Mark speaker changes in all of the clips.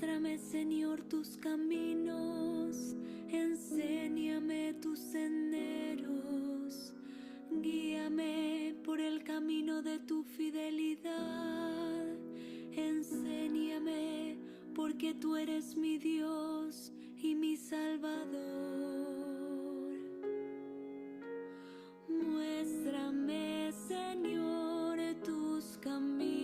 Speaker 1: Muéstrame, Señor, tus caminos, enséñame tus senderos, guíame por el camino de tu fidelidad, enséñame porque tú eres mi Dios y mi Salvador. Muéstrame, Señor, tus caminos.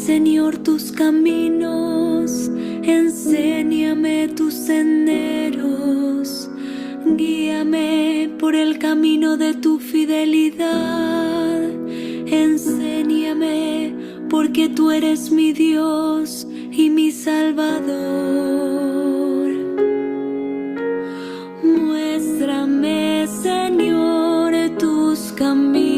Speaker 1: Señor, tus caminos, enséñame tus senderos, guíame por el camino de tu fidelidad, enséñame porque tú eres mi Dios y mi Salvador. Muéstrame, Señor, tus caminos.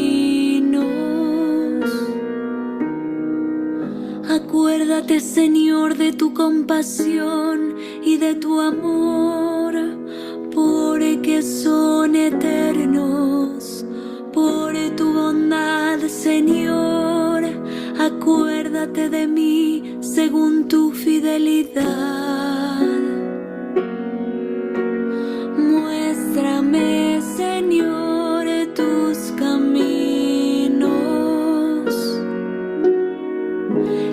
Speaker 1: Acuérdate, Señor, de tu compasión y de tu amor, porque son eternos. Por tu bondad, Señor, acuérdate de mí según tu fidelidad. Muéstrame, Señor, tus caminos.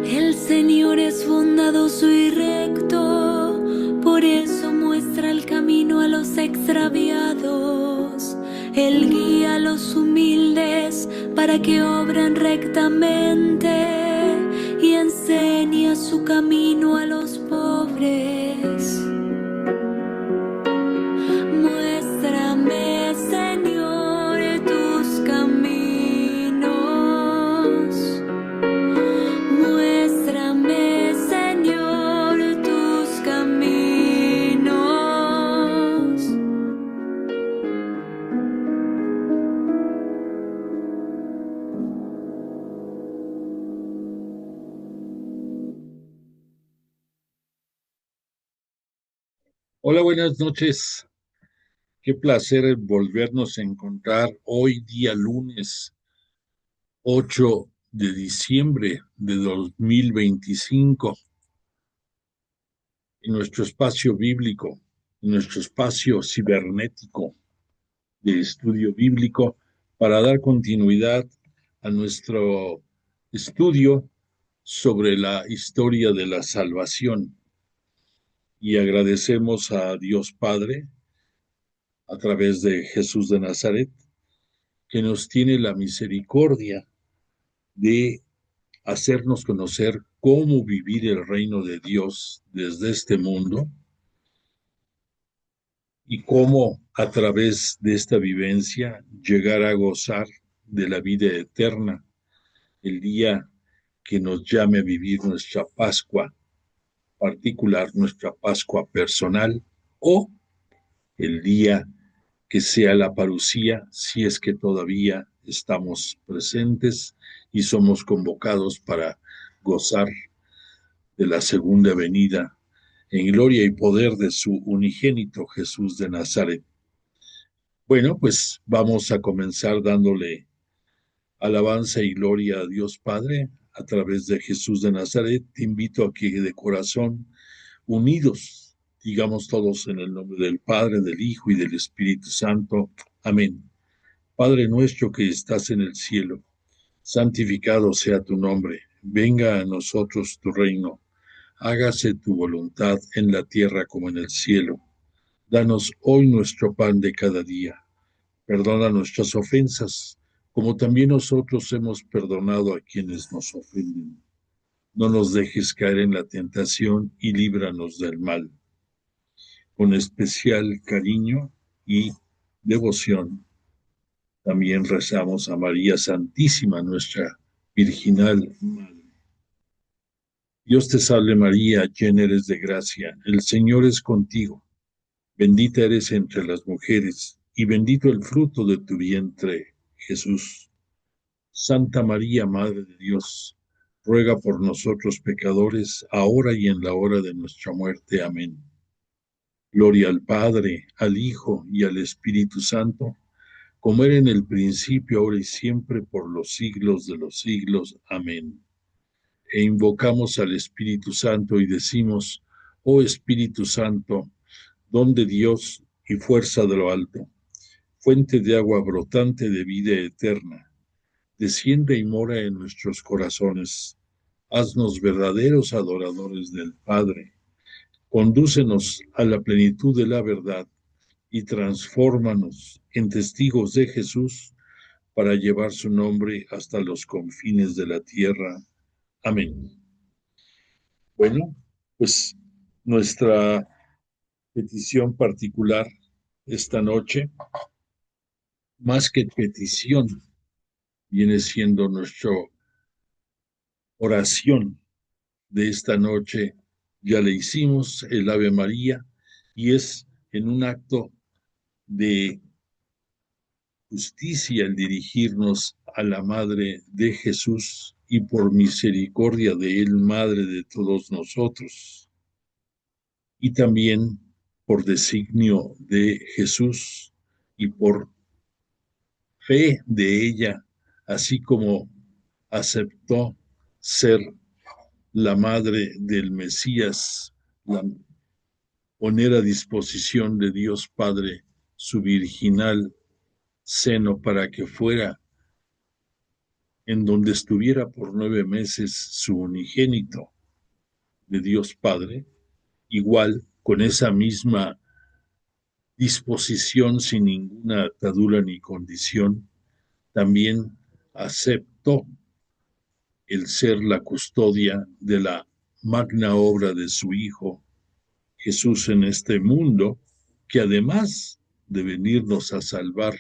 Speaker 1: El Señor es bondadoso y recto, por eso muestra el camino a los extraviados. Él guía a los humildes para que obren rectamente y enseña su camino a los pobres. Muéstrame, Señor, tus caminos. Muéstrame, Señor, tus caminos.
Speaker 2: Hola, buenas noches. Qué placer volvernos a encontrar hoy día lunes 8 de diciembre de 2025 en nuestro espacio bíblico, en nuestro espacio cibernético de estudio bíblico para dar continuidad a nuestro estudio sobre la historia de la salvación. Y agradecemos a Dios Padre a través de Jesús de Nazaret, que nos tiene la misericordia de hacernos conocer cómo vivir el reino de Dios desde este mundo y cómo a través de esta vivencia llegar a gozar de la vida eterna el día que nos llame a vivir nuestra Pascua particular, nuestra Pascua personal, o el día que sea la parucía, si es que todavía estamos presentes y somos convocados para gozar de la segunda venida en gloria y poder de su unigénito Jesús de Nazaret. Bueno, pues vamos a comenzar dándole alabanza y gloria a Dios Padre a través de Jesús de Nazaret. Te invito a que de corazón, unidos, digamos todos en el nombre del Padre, del Hijo y del Espíritu Santo. Amén. Padre nuestro que estás en el cielo, santificado sea tu nombre. Venga a nosotros tu reino. Hágase tu voluntad en la tierra como en el cielo. Danos hoy nuestro pan de cada día. Perdona nuestras ofensas, como también nosotros hemos perdonado a quienes nos ofenden. No nos dejes caer en la tentación y líbranos del mal. Con especial cariño y devoción, también rezamos a María Santísima, nuestra virginal Madre. Dios te salve María, llena eres de gracia, el Señor es contigo. Bendita eres entre las mujeres, y bendito el fruto de tu vientre, Jesús. Santa María, Madre de Dios, ruega por nosotros pecadores, ahora y en la hora de nuestra muerte. Amén. Gloria al Padre, al Hijo y al Espíritu Santo, como era en el principio, ahora y siempre, por los siglos de los siglos. Amén. E invocamos al Espíritu Santo y decimos, oh Espíritu Santo, don de Dios y fuerza de lo alto, fuente de agua brotante de vida eterna, desciende y mora en nuestros corazones. Haznos verdaderos adoradores del Padre. Condúcenos a la plenitud de la verdad y transfórmanos en testigos de Jesús para llevar su nombre hasta los confines de la tierra. Amén. Bueno, pues nuestra petición particular esta noche, más que petición, viene siendo nuestra oración de esta noche. Ya le hicimos el Ave María y es en un acto de justicia el dirigirnos a la Madre de Jesús y por misericordia de Él, Madre de todos nosotros, y también por designio de Jesús y por fe de ella, así como aceptó ser la madre del Mesías, la, poner a disposición de Dios Padre su virginal seno para que fuera en donde estuviera por 9 meses su unigénito de Dios Padre, igual con esa misma disposición sin ninguna atadura ni condición, también aceptó el ser la custodia de la magna obra de su Hijo Jesús en este mundo, que además de venirnos a salvar,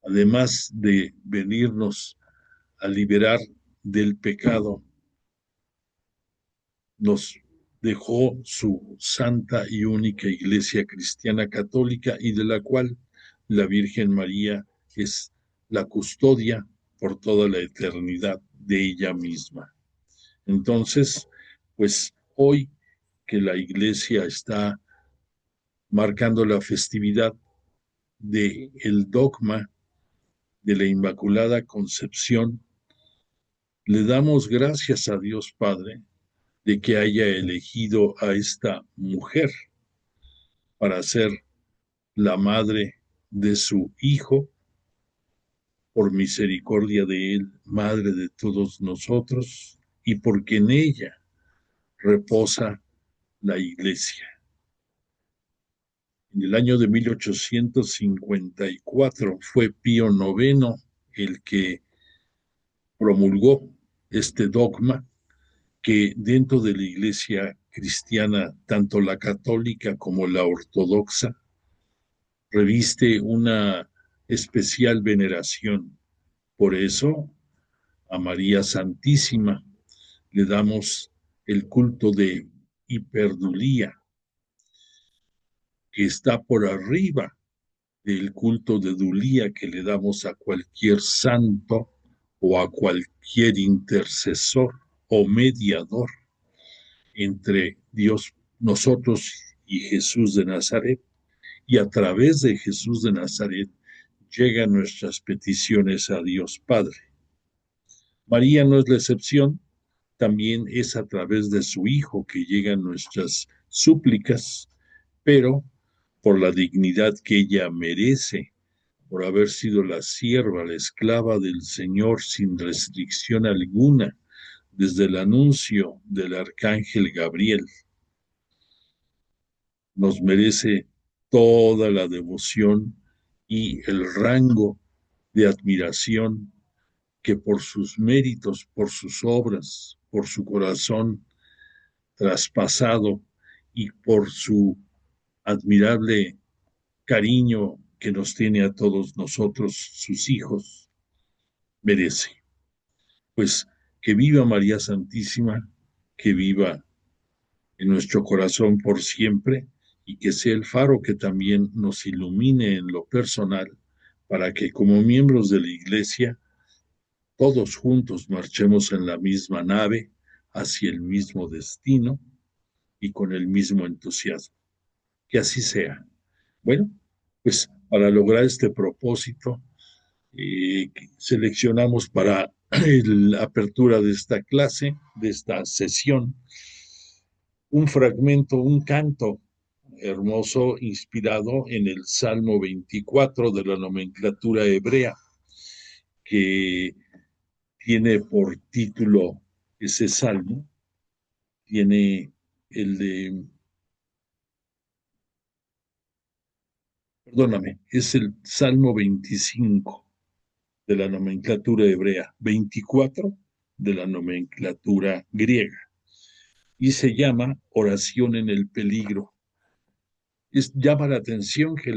Speaker 2: además de venirnos a liberar del pecado, nos dejó su santa y única Iglesia Cristiana Católica y de la cual la Virgen María es la custodia por toda la eternidad de ella misma. Entonces, pues hoy que la Iglesia está marcando la festividad de el dogma de la Inmaculada Concepción, le damos gracias a Dios Padre de que haya elegido a esta mujer para ser la madre de su Hijo, por misericordia de Él, madre de todos nosotros, y porque en ella reposa la Iglesia. En el año de 1854 fue Pío IX el que promulgó este dogma que dentro de la Iglesia cristiana, tanto la católica como la ortodoxa, reviste una especial veneración. Por eso, a María Santísima le damos el culto de hiperdulía, que está por arriba del culto de Dulía que le damos a cualquier santo o a cualquier intercesor o mediador entre Dios, nosotros y Jesús de Nazaret, y a través de Jesús de Nazaret llegan nuestras peticiones a Dios Padre. María no es la excepción, también es a través de su Hijo que llegan nuestras súplicas, pero por la dignidad que ella merece, por haber sido la sierva, la esclava del Señor sin restricción alguna, desde el anuncio del arcángel Gabriel, nos merece toda la devoción y el rango de admiración que por sus méritos, por sus obras, por su corazón traspasado y por su admirable cariño que nos tiene a todos nosotros, sus hijos, merece. Pues que viva María Santísima, que viva en nuestro corazón por siempre y que sea el faro que también nos ilumine en lo personal para que como miembros de la Iglesia todos juntos marchemos en la misma nave hacia el mismo destino y con el mismo entusiasmo. Que así sea. Bueno, pues para lograr este propósito, seleccionamos para la apertura de esta clase, de esta sesión, un fragmento, un canto hermoso inspirado en el Salmo 24 de la nomenclatura hebrea, que tiene por título ese salmo, tiene el de, perdóname, es el Salmo 25 de la nomenclatura hebrea, 24 de la nomenclatura griega y se llama oración en el peligro. Llama la atención que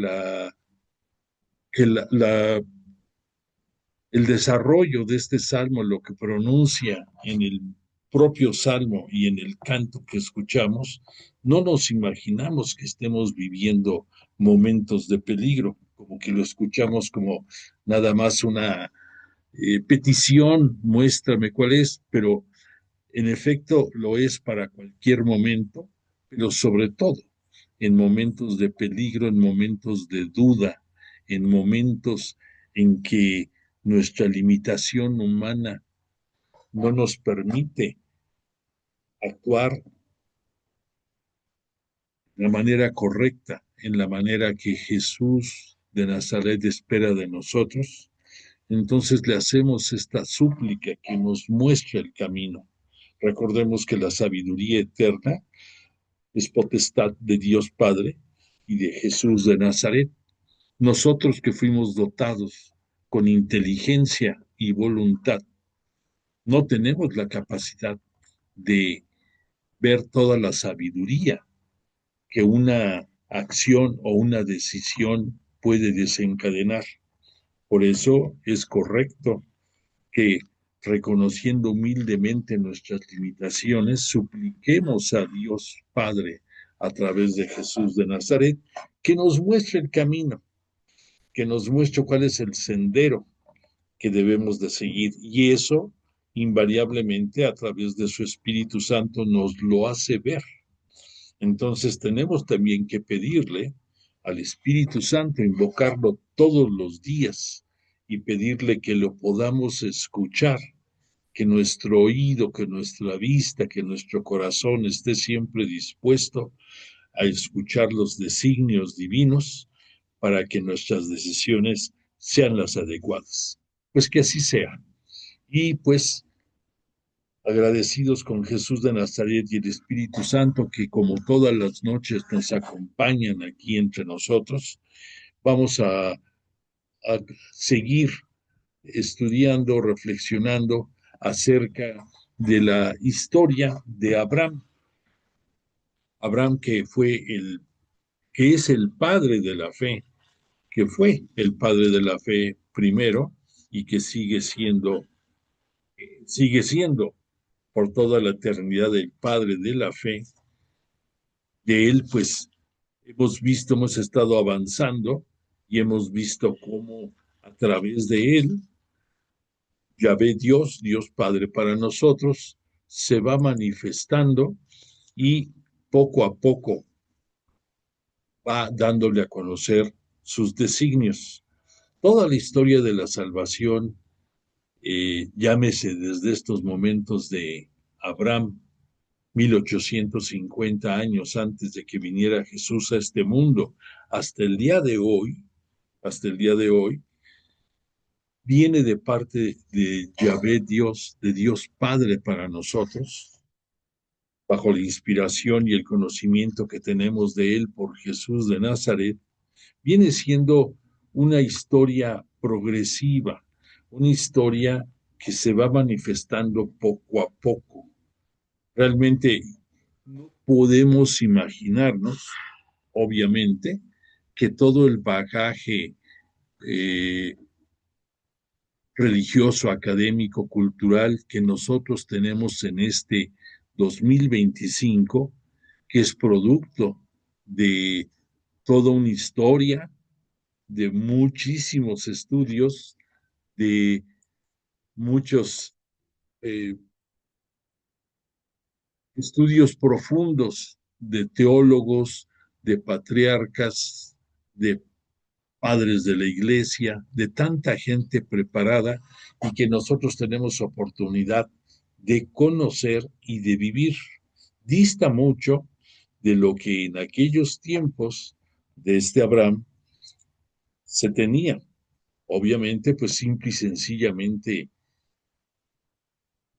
Speaker 2: el desarrollo de este salmo, lo que pronuncia en el propio salmo y en el canto que escuchamos, no nos imaginamos que estemos viviendo momentos de peligro, como que lo escuchamos como nada más una petición, muéstrame cuál es, pero en efecto lo es para cualquier momento, pero sobre todo en momentos de peligro, en momentos de duda, en momentos en que nuestra limitación humana no nos permite actuar de la manera correcta, en la manera que Jesús de Nazaret espera de nosotros. Entonces le hacemos esta súplica que nos muestra el camino. Recordemos que la sabiduría eterna es potestad de Dios Padre y de Jesús de Nazaret. Nosotros que fuimos dotados con inteligencia y voluntad, no tenemos la capacidad de ver toda la sabiduría que una acción o una decisión puede desencadenar. Por eso es correcto que, reconociendo humildemente nuestras limitaciones, supliquemos a Dios Padre a través de Jesús de Nazaret que nos muestre el camino, que nos muestre cuál es el sendero que debemos de seguir. Y eso, invariablemente, a través de su Espíritu Santo, nos lo hace ver. Entonces tenemos también que pedirle al Espíritu Santo, invocarlo todos los días y pedirle que lo podamos escuchar, que nuestro oído, que nuestra vista, que nuestro corazón esté siempre dispuesto a escuchar los designios divinos para que nuestras decisiones sean las adecuadas. Pues que así sea. Y pues agradecidos con Jesús de Nazaret y el Espíritu Santo que como todas las noches nos acompañan aquí entre nosotros, vamos a seguir estudiando, reflexionando acerca de la historia de Abraham. Abraham que es el padre de la fe, que fue el padre de la fe primero y que sigue siendo por toda la eternidad el padre de la fe. De él, pues, hemos estado avanzando y hemos visto cómo a través de él, Yahvé Dios, Dios Padre para nosotros, se va manifestando y poco a poco va dándole a conocer sus designios. Toda la historia de la salvación, llámese desde estos momentos de Abraham, 1850 años antes de que viniera Jesús a este mundo, hasta el día de hoy, viene de parte de Yahvé Dios, de Dios Padre para nosotros, bajo la inspiración y el conocimiento que tenemos de Él por Jesús de Nazaret, viene siendo una historia progresiva, una historia que se va manifestando poco a poco. Realmente no podemos imaginarnos, obviamente, que todo el bagaje religioso, académico, cultural que nosotros tenemos en este 2025, que es producto de toda una historia, de muchísimos estudios, de muchos estudios profundos de teólogos, de patriarcas, de padres de la iglesia, de tanta gente preparada y que nosotros tenemos oportunidad de conocer y de vivir. Dista mucho de lo que en aquellos tiempos de este Abraham se tenía. Obviamente, pues simple y sencillamente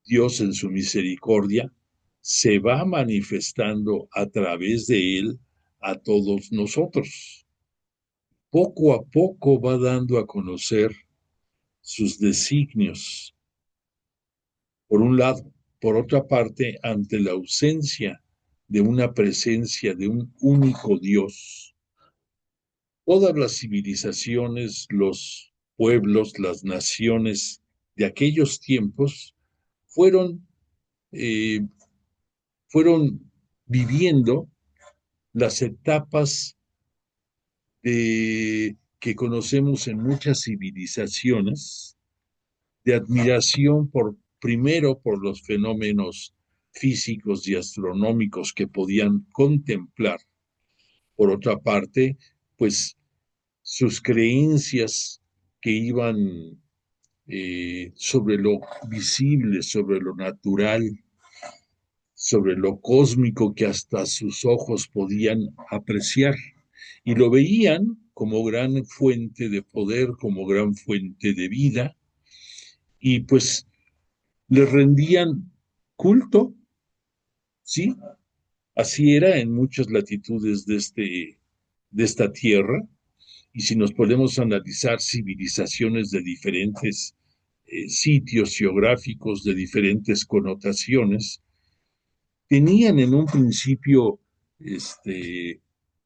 Speaker 2: Dios en su misericordia se va manifestando a través de él a todos nosotros. Poco a poco va dando a conocer sus designios. por un lado. Por otra parte, ante la ausencia de una presencia de un único Dios, todas las civilizaciones, los pueblos, las naciones de aquellos tiempos fueron, eh, fueron viviendo las etapas que conocemos en muchas civilizaciones, de admiración primero por los fenómenos físicos y astronómicos que podían contemplar. Por otra parte, pues sus creencias que iban sobre lo visible, sobre lo natural, sobre lo cósmico que hasta sus ojos podían apreciar. Y lo veían como gran fuente de poder, como gran fuente de vida, y pues le rendían culto, ¿sí? Así era en muchas latitudes de esta tierra, y si nos podemos analizar civilizaciones de diferentes sitios geográficos, de diferentes connotaciones, tenían en un principio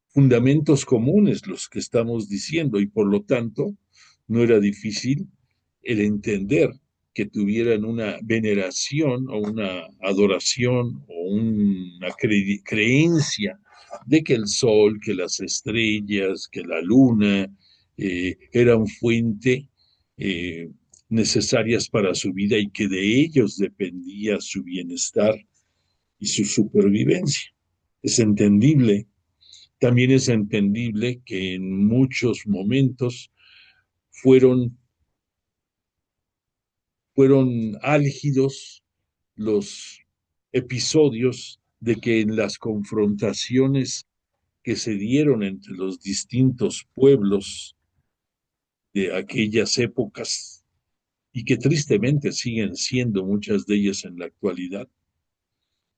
Speaker 2: fundamentos comunes los que estamos diciendo y por lo tanto no era difícil el entender que tuvieran una veneración o una adoración o una creencia de que el sol, que las estrellas, que la luna eran fuente eh, necesarias para su vida y que de ellos dependía su bienestar y su supervivencia. Es entendible, también es entendible que en muchos momentos fueron, fueron álgidos los episodios de que en las confrontaciones que se dieron entre los distintos pueblos de aquellas épocas y que tristemente siguen siendo muchas de ellas en la actualidad,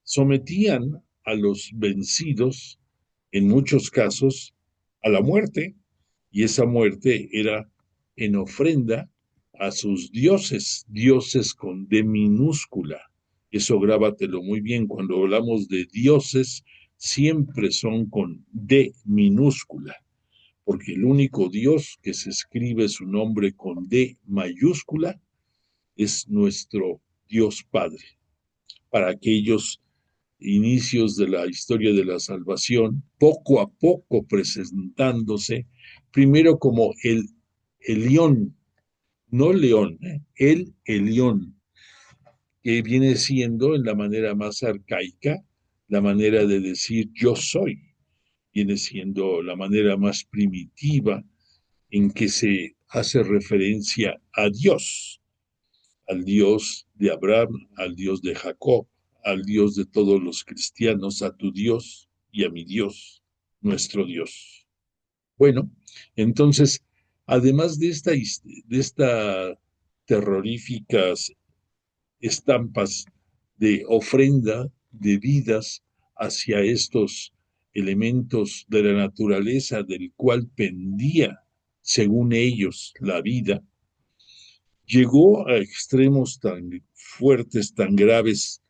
Speaker 2: sometían a los vencidos, en muchos casos, a la muerte, y esa muerte era en ofrenda a sus dioses, dioses con D minúscula. Eso grábatelo muy bien, cuando hablamos de dioses, siempre son con D minúscula, porque el único Dios que se escribe su nombre con D mayúscula es nuestro Dios Padre. Para aquellos inicios de la historia de la salvación, poco a poco presentándose, primero como el Elión, no León, el Elión, que viene siendo en la manera más arcaica, la manera de decir yo soy, viene siendo la manera más primitiva en que se hace referencia a Dios, al Dios de Abraham, al Dios de Jacob, al Dios de todos los cristianos, a tu Dios y a mi Dios, nuestro Dios. Bueno, entonces, además de esta terroríficas estampas de ofrenda de vidas hacia estos elementos de la naturaleza del cual pendía, según ellos, la vida, llegó a extremos tan fuertes, tan graves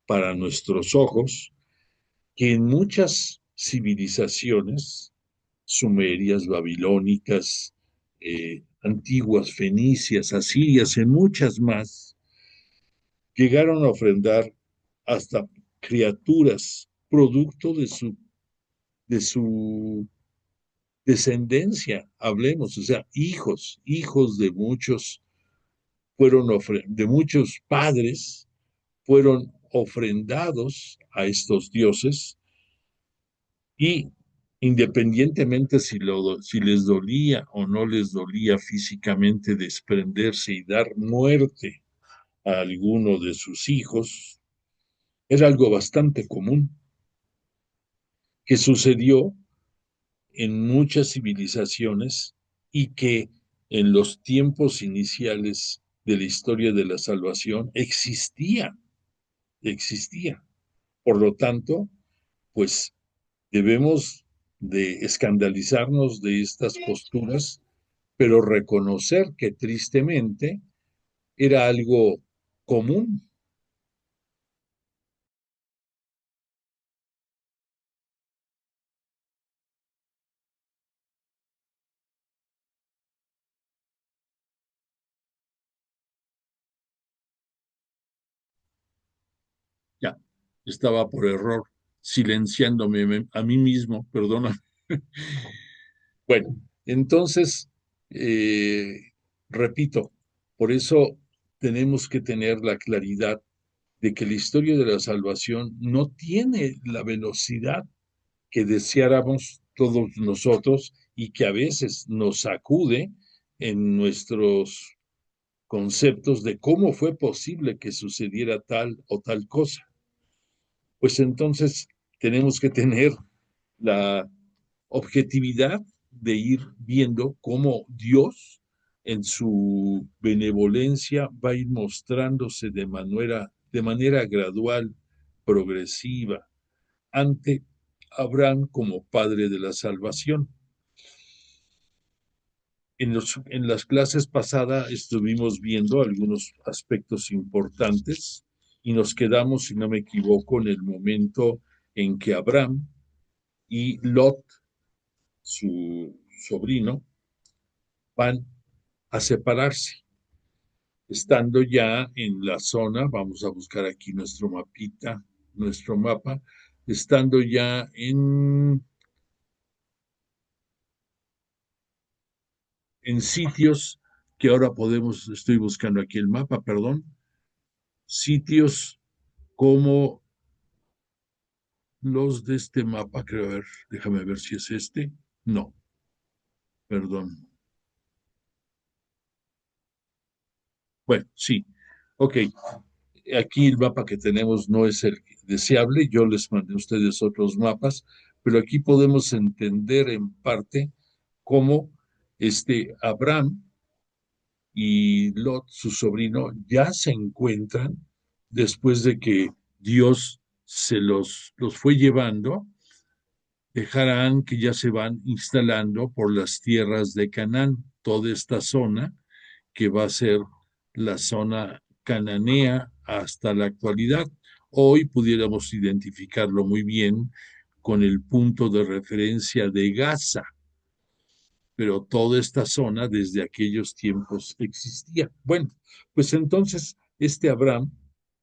Speaker 2: para nuestros ojos, que en muchas civilizaciones, sumerias, babilónicas, antiguas, fenicias, asirias, en muchas más, llegaron a ofrendar hasta criaturas producto de su descendencia, hablemos, o sea, hijos de muchos padres, fueron ofrendados a estos dioses y independientemente si les dolía o no les dolía físicamente desprenderse y dar muerte a alguno de sus hijos, era algo bastante común que sucedió en muchas civilizaciones y que en los tiempos iniciales de la historia de la salvación existía. Por lo tanto, pues debemos de escandalizarnos de estas posturas, pero reconocer que tristemente era algo común Estaba por error silenciándome a mí mismo, perdona. Bueno, entonces, eh, repito, por eso tenemos que tener la claridad de que la historia de la salvación no tiene la velocidad que deseáramos todos nosotros y que a veces nos sacude en nuestros conceptos de cómo fue posible que sucediera tal o tal cosa. Pues entonces tenemos que tener la objetividad de ir viendo cómo Dios en su benevolencia va a ir mostrándose de manera gradual, progresiva, ante Abraham como padre de la salvación. En las clases pasadas estuvimos viendo algunos aspectos importantes y nos quedamos, si no me equivoco, en el momento en que Abraham y Lot, su sobrino, van a separarse. Estando ya en la zona, vamos a buscar aquí nuestro mapita, nuestro mapa, estando ya en sitios que ahora podemos, estoy buscando aquí el mapa, perdón, sitios como los de este mapa, creo, a ver, déjame ver si es este. No, perdón. Bueno, sí. Ok, aquí el mapa que tenemos no es el deseable, yo les mandé a ustedes otros mapas, pero aquí podemos entender en parte cómo Abraham y Lot, su sobrino, ya se encuentran después de que Dios los fue llevando de Harán, que ya se van instalando por las tierras de Canaán, toda esta zona que va a ser la zona cananea hasta la actualidad. Hoy pudiéramos identificarlo muy bien con el punto de referencia de Gaza, pero toda esta zona desde aquellos tiempos existía. Bueno, pues entonces Abraham,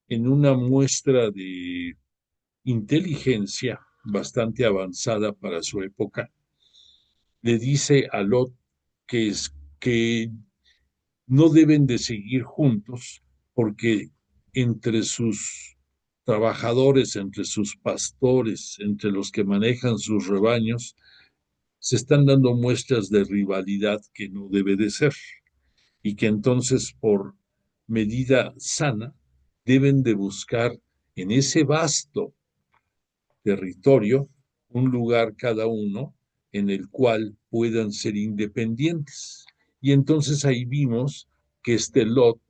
Speaker 2: en una muestra de inteligencia bastante avanzada para su época, le dice a Lot que no deben de seguir juntos porque entre sus trabajadores, entre sus pastores, entre los que manejan sus rebaños, se están dando muestras de rivalidad que no debe de ser y que entonces por medida sana deben de buscar en ese vasto territorio un lugar cada uno en el cual puedan ser independientes. Y entonces ahí vimos que este Lot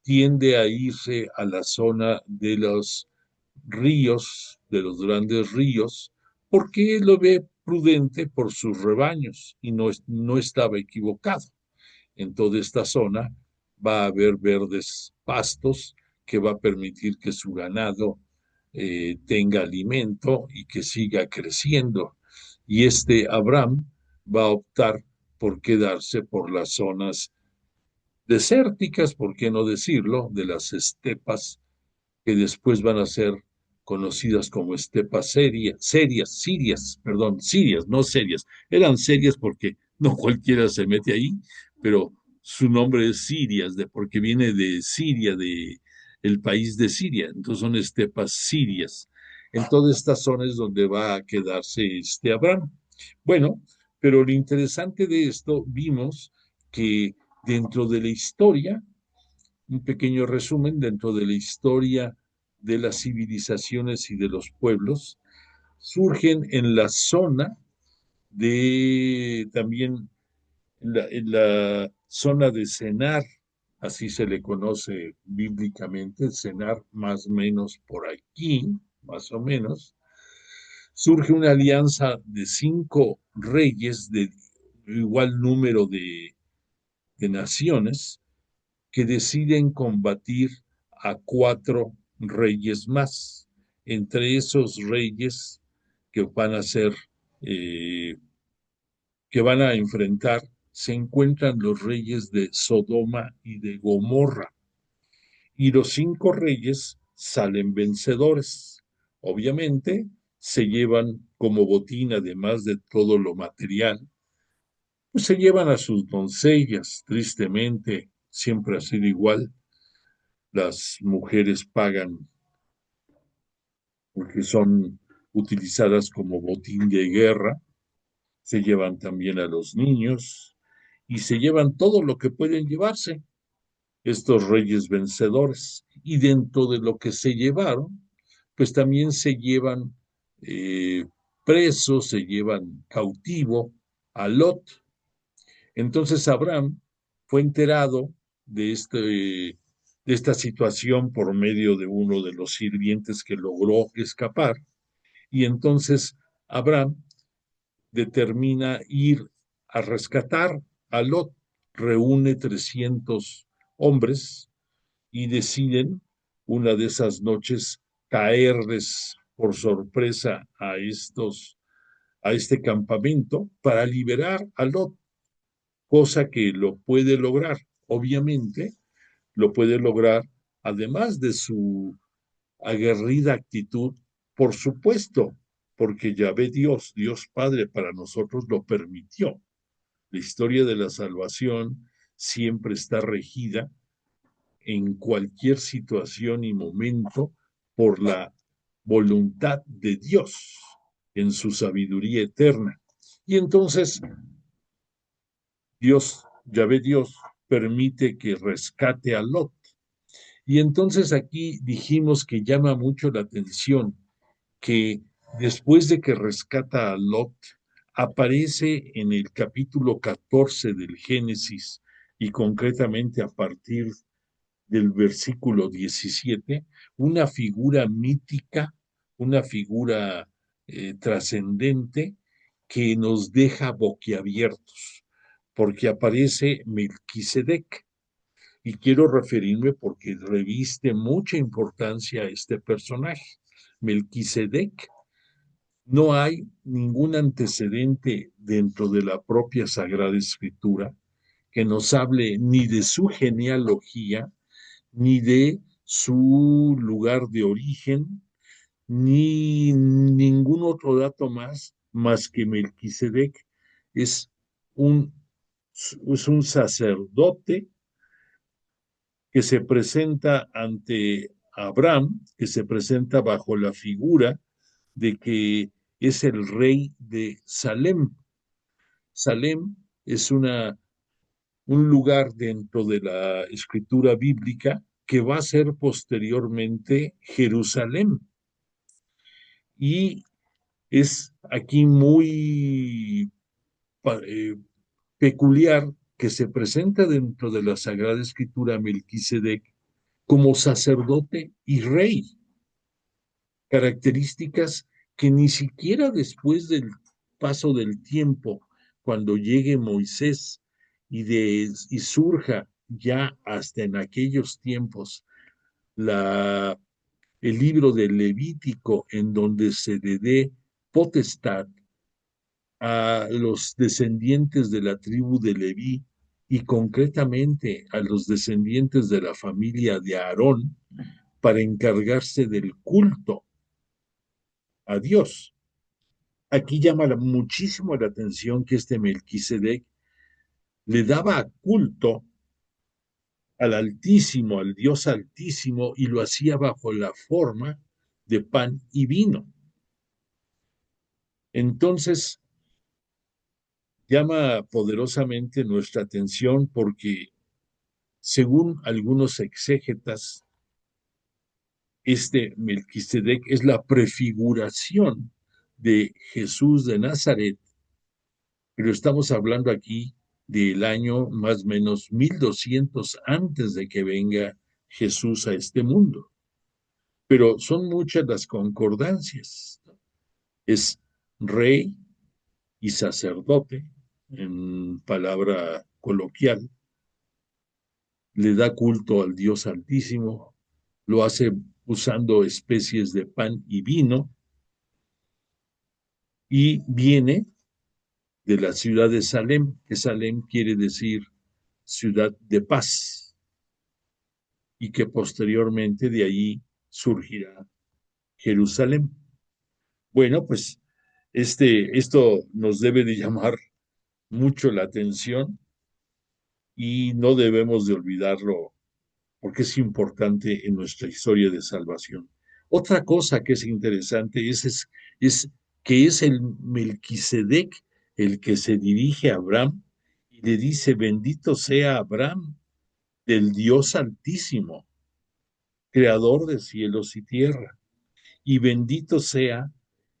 Speaker 2: tiende a irse a la zona de los ríos, de los grandes ríos, porque lo ve prudente por sus rebaños y no estaba equivocado. En toda esta zona va a haber verdes pastos que va a permitir que su ganado tenga alimento y que siga creciendo. Y Abraham va a optar por quedarse por las zonas desérticas, por qué no decirlo, de las estepas que después van a ser conocidas como estepas sirias, no serias. Eran serias porque no cualquiera se mete ahí, pero su nombre es Sirias, porque viene de Siria, de el país de Siria, entonces son estepas sirias. En todas estas zonas donde va a quedarse Abraham. Bueno, pero lo interesante de esto, vimos que dentro de la historia, un pequeño resumen dentro de la historia de las civilizaciones y de los pueblos, surgen en la zona de también en la zona de Senar, así se le conoce bíblicamente, Senar más o menos por aquí, más o menos, surge una alianza de 5 reyes de igual número de naciones que deciden combatir a 4 reyes más. Entre esos reyes que van a ser, eh, que van a enfrentar, se encuentran los reyes de Sodoma y de Gomorra. Y los 5 reyes salen vencedores. Obviamente, se llevan como botín, además de todo lo material, pues se llevan a sus doncellas. Tristemente, siempre ha sido igual. Las mujeres pagan porque son utilizadas como botín de guerra. Se llevan también a los niños y se llevan todo lo que pueden llevarse estos reyes vencedores. Y dentro de lo que se llevaron, pues también se llevan eh, presos, se llevan cautivo a Lot. Entonces Abraham fue enterado de esta situación por medio de uno de los sirvientes que logró escapar. Y entonces Abraham determina ir a rescatar a Lot, reúne 300 hombres y deciden una de esas noches caerles por sorpresa a este campamento para liberar a Lot, cosa que lo puede lograr. Obviamente, lo puede lograr, además de su aguerrida actitud, por supuesto, porque Yahvé Dios, Dios Padre, para nosotros lo permitió. La historia de la salvación siempre está regida en cualquier situación y momento por la voluntad de Dios en su sabiduría eterna. Y entonces Dios, Yahvé Dios, permite que rescate a Lot. Y entonces aquí dijimos que llama mucho la atención que después de que rescata a Lot, aparece en el capítulo 14 del Génesis y concretamente a partir del versículo 17, una figura mítica, una figura trascendente que nos deja boquiabiertos, porque aparece Melquisedec. Y quiero referirme porque reviste mucha importancia a este personaje. Melquisedec, no hay ningún antecedente dentro de la propia Sagrada Escritura que nos hable ni de su genealogía, ni de su lugar de origen, ni ningún otro dato más que Melquisedec es un, es un sacerdote que se presenta ante Abraham, que se presenta bajo la figura de que es el rey de Salem. Salem es un lugar dentro de la escritura bíblica que va a ser posteriormente Jerusalén. Y es aquí muy eh, peculiar que se presenta dentro de la Sagrada Escritura Melquisedec como sacerdote y rey, características que ni siquiera después del paso del tiempo, cuando llegue Moisés y surja ya hasta en aquellos tiempos el libro del Levítico, en donde se le dé potestad a los descendientes de la tribu de Leví y concretamente a los descendientes de la familia de Aarón para encargarse del culto a Dios. Aquí llama muchísimo la atención que este Melquisedec le daba culto al Altísimo, al Dios Altísimo, y lo hacía bajo la forma de pan y vino. Entonces, llama poderosamente nuestra atención porque, según algunos exégetas, este Melquisedec es la prefiguración de Jesús de Nazaret, pero estamos hablando aquí del año más o menos 1200 antes de que venga Jesús a este mundo. Pero son muchas las concordancias. Es rey y sacerdote, en palabra coloquial, le da culto al Dios Altísimo, lo hace usando especies de pan y vino, y viene de la ciudad de Salem, que Salem quiere decir ciudad de paz, y que posteriormente de allí surgirá Jerusalén. Bueno, pues esto nos debe de llamar mucho la atención y no debemos de olvidarlo porque es importante en nuestra historia de salvación. Otra cosa que es interesante es que es el Melquisedec el que se dirige a Abraham y le dice, bendito sea Abraham del Dios Altísimo, creador de cielos y tierra, y bendito sea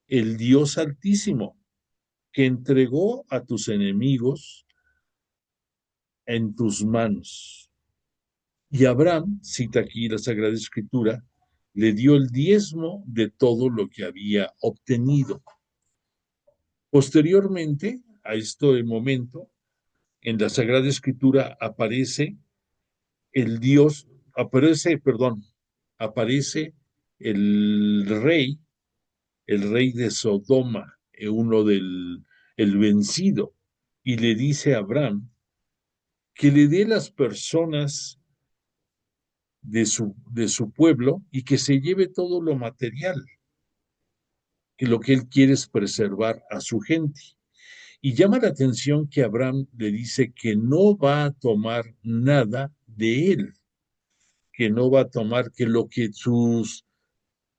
Speaker 2: el Dios Altísimo, que entregó a tus enemigos en tus manos. Y Abraham, cita aquí la Sagrada Escritura, le dio el diezmo de todo lo que había obtenido. Posteriormente a este momento, en la Sagrada Escritura aparece el rey de Sodoma, el vencido, y le dice a Abraham que le dé las personas de su pueblo y que se lleve todo lo material, que lo que él quiere es preservar a su gente. Y llama la atención que Abraham le dice que no va a tomar nada de él, que no va a tomar, que lo que sus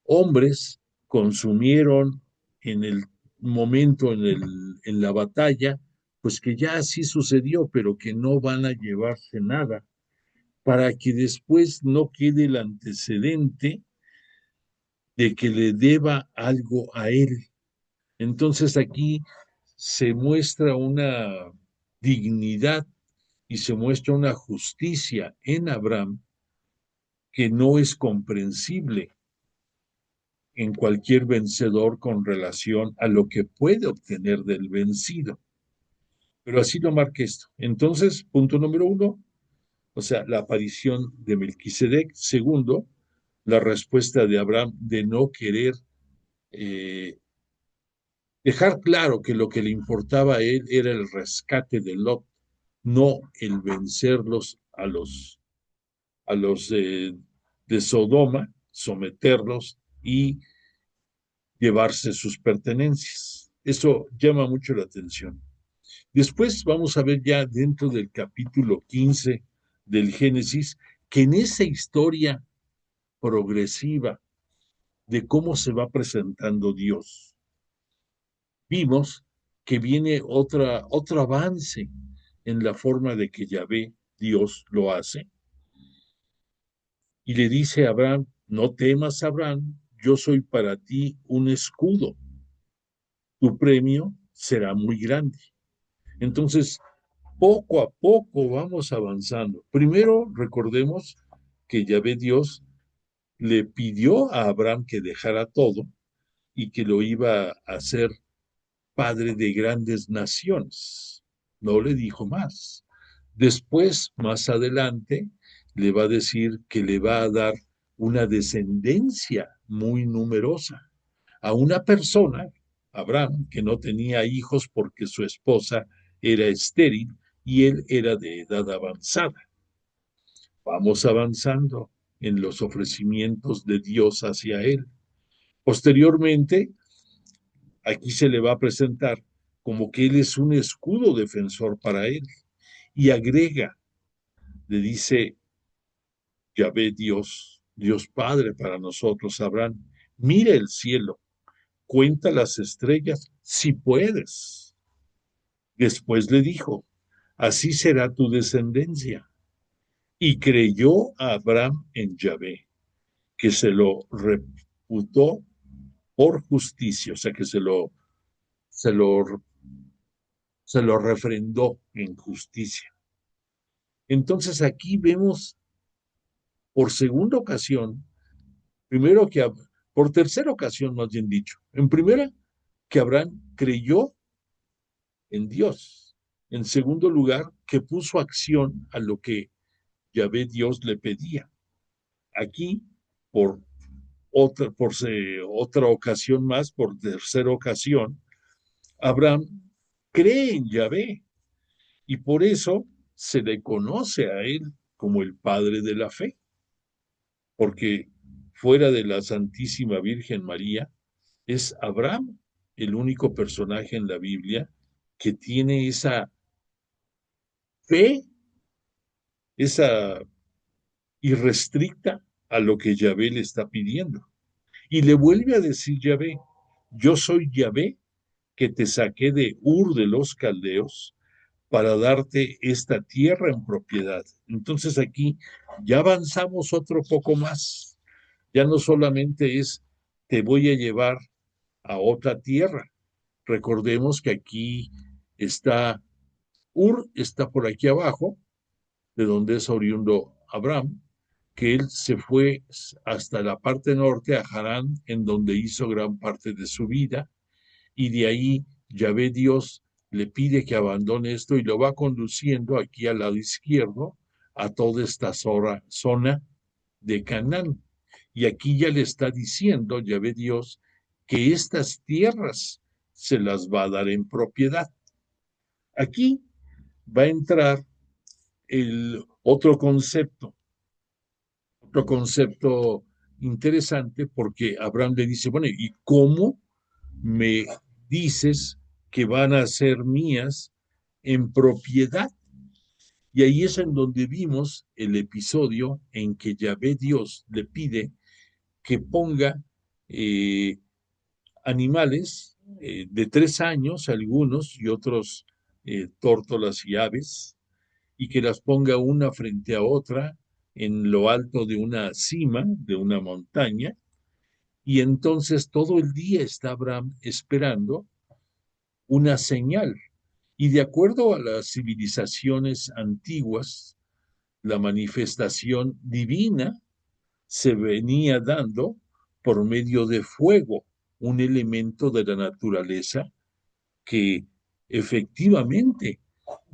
Speaker 2: hombres consumieron en el momento, en la batalla, pues que ya así sucedió, pero que no van a llevarse nada, para que después no quede el antecedente de que le deba algo a él. Entonces aquí se muestra una dignidad y se muestra una justicia en Abraham que no es comprensible en cualquier vencedor con relación a lo que puede obtener del vencido. Pero así lo marca esto. Entonces, punto número uno, o sea, la aparición de Melquisedec. Segundo, la respuesta de Abraham de no querer eh, dejar claro que lo que le importaba a él era el rescate de Lot, no el vencerlos a los de Sodoma, someterlos y llevarse sus pertenencias. Eso llama mucho la atención. Después vamos a ver ya dentro del capítulo 15 del Génesis, que en esa historia progresiva de cómo se va presentando Dios, vimos que viene otro avance en la forma de que Yahvé, Dios, lo hace. Y le dice a Abraham, no temas, Abraham, yo soy para ti un escudo, tu premio será muy grande. Entonces, poco a poco vamos avanzando. Primero, recordemos que Yahvé Dios le pidió a Abraham que dejara todo y que lo iba a hacer padre de grandes naciones. No le dijo más. Después, más adelante, le va a decir que le va a dar una descendencia muy numerosa a una persona, Abraham, que no tenía hijos porque su esposa era estéril y él era de edad avanzada. Vamos avanzando en los ofrecimientos de Dios hacia él. Posteriormente, aquí se le va a presentar como que él es un escudo defensor para él. Y agrega, le dice Yahvé Dios, Dios Padre para nosotros, Abraham, mira el cielo, cuenta las estrellas si puedes. Después le dijo, así será tu descendencia. Y creyó a Abraham en Yahvé, que se lo reputó por justicia, o sea que se lo, se lo refrendó en justicia. Entonces aquí vemos por segunda ocasión, primero que, por tercera ocasión más bien dicho, en primera, que Abraham creyó en Dios. En segundo lugar, que puso acción a lo que Yahvé Dios le pedía. Aquí, por otra ocasión más, por tercera ocasión, Abraham cree en Yahvé y por eso se le conoce a él como el padre de la fe, porque fuera de la Santísima Virgen María, es Abraham, el único personaje en la Biblia que tiene esa fe, esa irrestricta a lo que Yahvé le está pidiendo. Y le vuelve a decir Yahvé, yo soy Yahvé que te saqué de Ur de los Caldeos para darte esta tierra en propiedad. Entonces aquí ya avanzamos otro poco más. Ya no solamente es te voy a llevar a otra tierra. Recordemos que aquí está Ur, está por aquí abajo, de donde es oriundo Abraham, que él se fue hasta la parte norte, a Harán, en donde hizo gran parte de su vida, y de ahí Yahvé Dios le pide que abandone esto y lo va conduciendo aquí al lado izquierdo a toda esta zona de Canaán. Y aquí ya le está diciendo Yahvé Dios que estas tierras se las va a dar en propiedad. Aquí va a entrar el otro concepto interesante, porque Abraham le dice, bueno, ¿y cómo me dices que van a ser mías en propiedad? Y ahí es en donde vimos el episodio en que Yahvé Dios le pide que ponga eh, animales de 3 años, algunos y otros tórtolas y aves, y que las ponga una frente a otra en lo alto de una cima, de una montaña, y entonces todo el día está Abraham esperando una señal. Y de acuerdo a las civilizaciones antiguas, la manifestación divina se venía dando por medio de fuego, un elemento de la naturaleza que efectivamente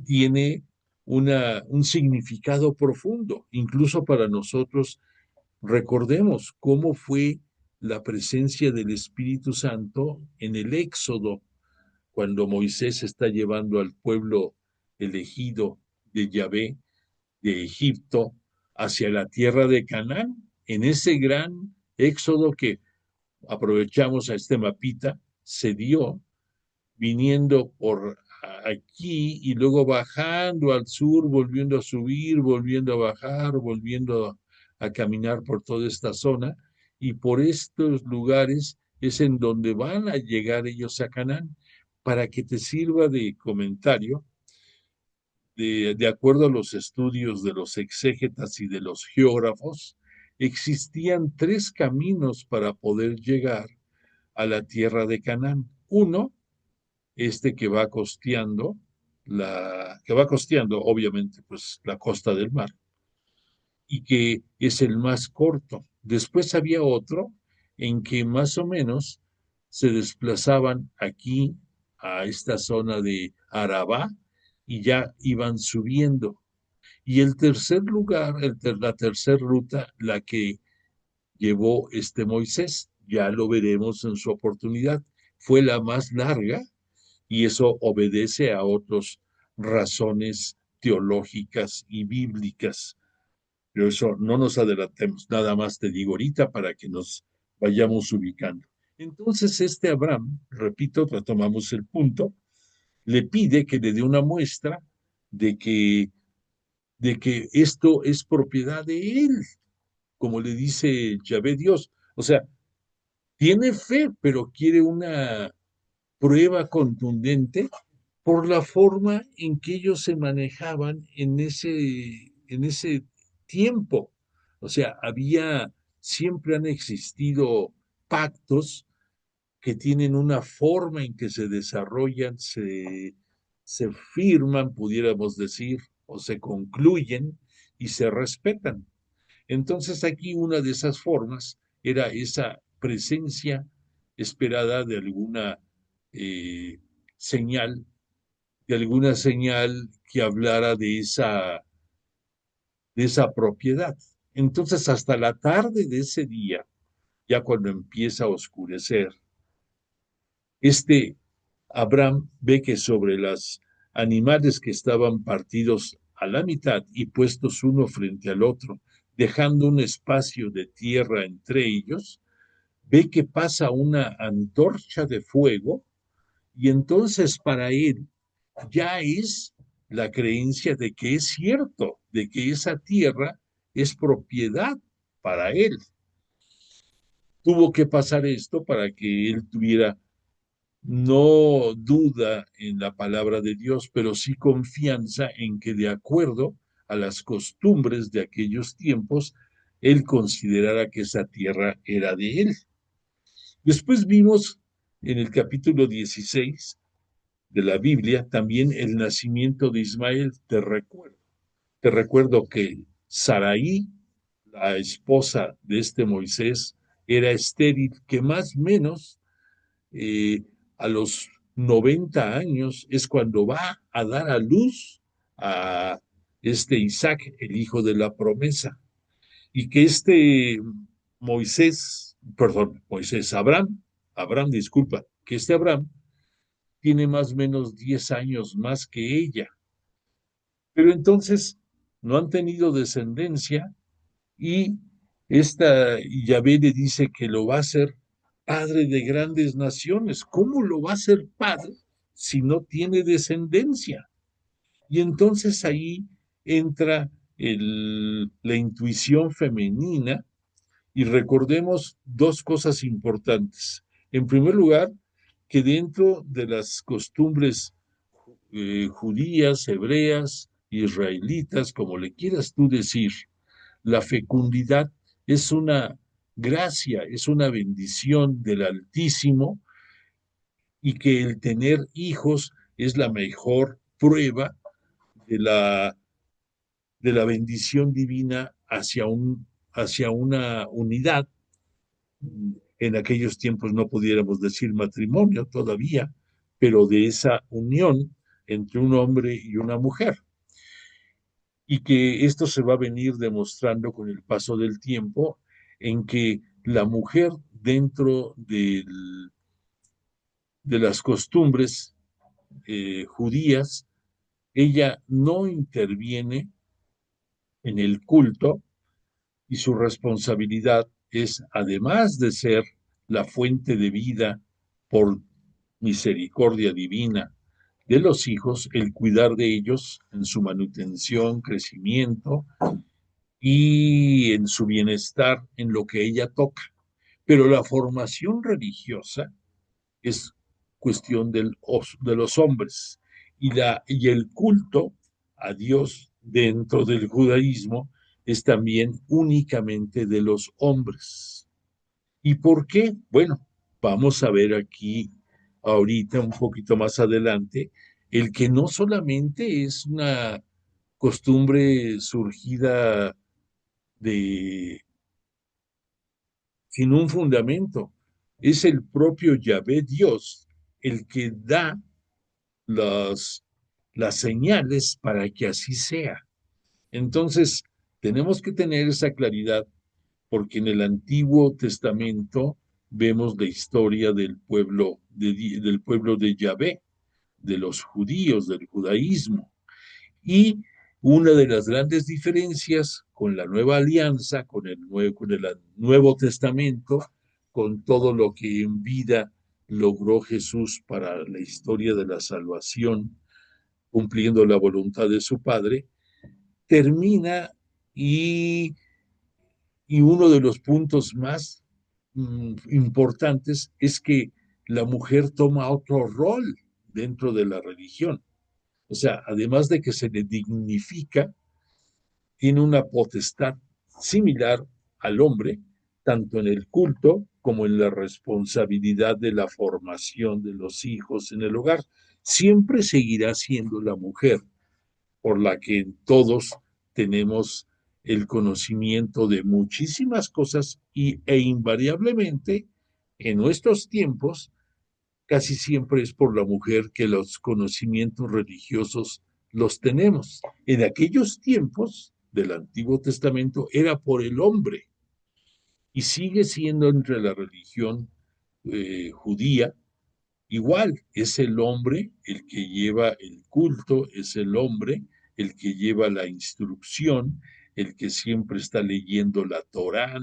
Speaker 2: tiene un significado profundo. Incluso para nosotros, recordemos cómo fue la presencia del Espíritu Santo en el Éxodo, cuando Moisés está llevando al pueblo elegido de Yahvé de Egipto hacia la tierra de Canaán, en ese gran éxodo que aprovechamos a este mapita, se dio viniendo por aquí y luego bajando al sur, volviendo a subir, volviendo a bajar, volviendo a caminar por toda esta zona, y por estos lugares es en donde van a llegar ellos a Canaán. Para que te sirva de comentario, de acuerdo a los estudios de los exégetas y de los geógrafos, existían 3 caminos para poder llegar a la tierra de Canaán. Uno, que va costeando obviamente pues la costa del mar, y que es el más corto. Después había otro en que más o menos se desplazaban aquí a esta zona de Arabá y ya iban subiendo. Y el tercer lugar, la tercera ruta, la que llevó Moisés, ya lo veremos en su oportunidad, fue la más larga, y eso obedece a otras razones teológicas y bíblicas. Pero eso no nos adelantemos, nada más te digo ahorita para que nos vayamos ubicando. Entonces Abraham, repito, retomamos el punto, le pide que le dé una muestra de que, de que esto es propiedad de él, como le dice Yahvé Dios. O sea, tiene fe, pero quiere una prueba contundente por la forma en que ellos se manejaban en ese tiempo. O sea, siempre han existido pactos que tienen una forma en que se desarrollan, se firman, pudiéramos decir, o se concluyen y se respetan. Entonces aquí una de esas formas era esa presencia esperada eh, señal, de alguna señal que hablara de esa propiedad. Entonces hasta la tarde de ese día, ya cuando empieza a oscurecer, este Abraham ve que sobre los animales que estaban partidos a la mitad y puestos uno frente al otro, dejando un espacio de tierra entre ellos, ve que pasa una antorcha de fuego y entonces para él ya es la creencia de que es cierto, de que esa tierra es propiedad para él. Tuvo que pasar esto para que él tuviera no duda en la palabra de Dios, pero sí confianza en que de acuerdo a las costumbres de aquellos tiempos, él considerara que esa tierra era de él. Después vimos en el capítulo 16 de la Biblia también el nacimiento de Ismael. Te recuerdo que Saraí, la esposa de este Moisés, era estéril, que más o menos eh, a los 90 años es cuando va a dar a luz a este Isaac, el hijo de la promesa, y que este disculpa, que este Abraham tiene más o menos 10 años más que ella, pero entonces no han tenido descendencia y esta Yahvé le dice que lo va a hacer padre de grandes naciones. ¿Cómo lo va a hacer padre si no tiene descendencia? Y entonces ahí entra la intuición femenina y recordemos dos cosas importantes. En primer lugar, que dentro de las costumbres judías, hebreas, israelitas, como le quieras tú decir, la fecundidad es una gracia, es una bendición del Altísimo y que el tener hijos es la mejor prueba de la bendición divina hacia una unidad. En aquellos tiempos no pudiéramos decir matrimonio todavía, pero de esa unión entre un hombre y una mujer. Y que esto se va a venir demostrando con el paso del tiempo en que la mujer dentro de las costumbres judías, ella no interviene en el culto y su responsabilidad es, además de ser la fuente de vida por misericordia divina de los hijos, el cuidar de ellos en su manutención, crecimiento y en su bienestar en lo que ella toca. Pero la formación religiosa es cuestión de los hombres y el culto a Dios dentro del judaísmo es también únicamente de los hombres. ¿Y por qué? Bueno, vamos a ver aquí ahorita un poquito más adelante el que no solamente es una costumbre surgida de sin un fundamento, es el propio Yahvé Dios el que da las, las señales para que así sea. Entonces, tenemos que tener esa claridad porque en el Antiguo Testamento vemos la historia del pueblo de Yahvé, de los judíos, del judaísmo. Y una de las grandes diferencias con la nueva alianza, con el Nuevo Testamento, con todo lo que en vida logró Jesús para la historia de la salvación, cumpliendo la voluntad de su Padre, termina y, y uno de los puntos más importantes es que la mujer toma otro rol dentro de la religión. O sea, además de que se le dignifica, tiene una potestad similar al hombre, tanto en el culto como en la responsabilidad de la formación de los hijos en el hogar. Siempre seguirá siendo la mujer por la que todos tenemos el conocimiento de muchísimas cosas e invariablemente en nuestros tiempos casi siempre es por la mujer que los conocimientos religiosos los tenemos. En aquellos tiempos del Antiguo Testamento era por el hombre y sigue siendo entre la religión judía. Igual es el hombre el que lleva el culto, es el hombre el que lleva la instrucción, el que siempre está leyendo la Torá,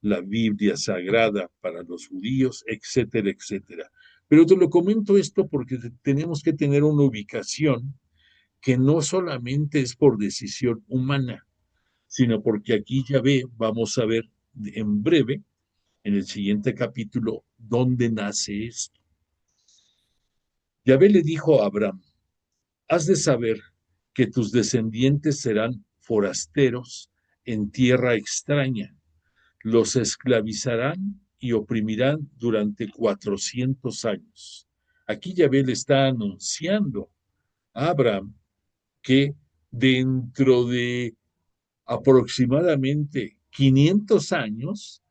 Speaker 2: la Biblia sagrada para los judíos, etcétera, etcétera. Pero te lo comento esto porque tenemos que tener una ubicación que no solamente es por decisión humana, sino porque aquí ya vamos a ver en breve, en el siguiente capítulo, dónde nace esto. Yahvé le dijo a Abraham: has de saber que tus descendientes serán forasteros en tierra extraña, los esclavizarán y oprimirán durante 400 años. Aquí Yahvé le está anunciando a Abraham que dentro de aproximadamente 500 años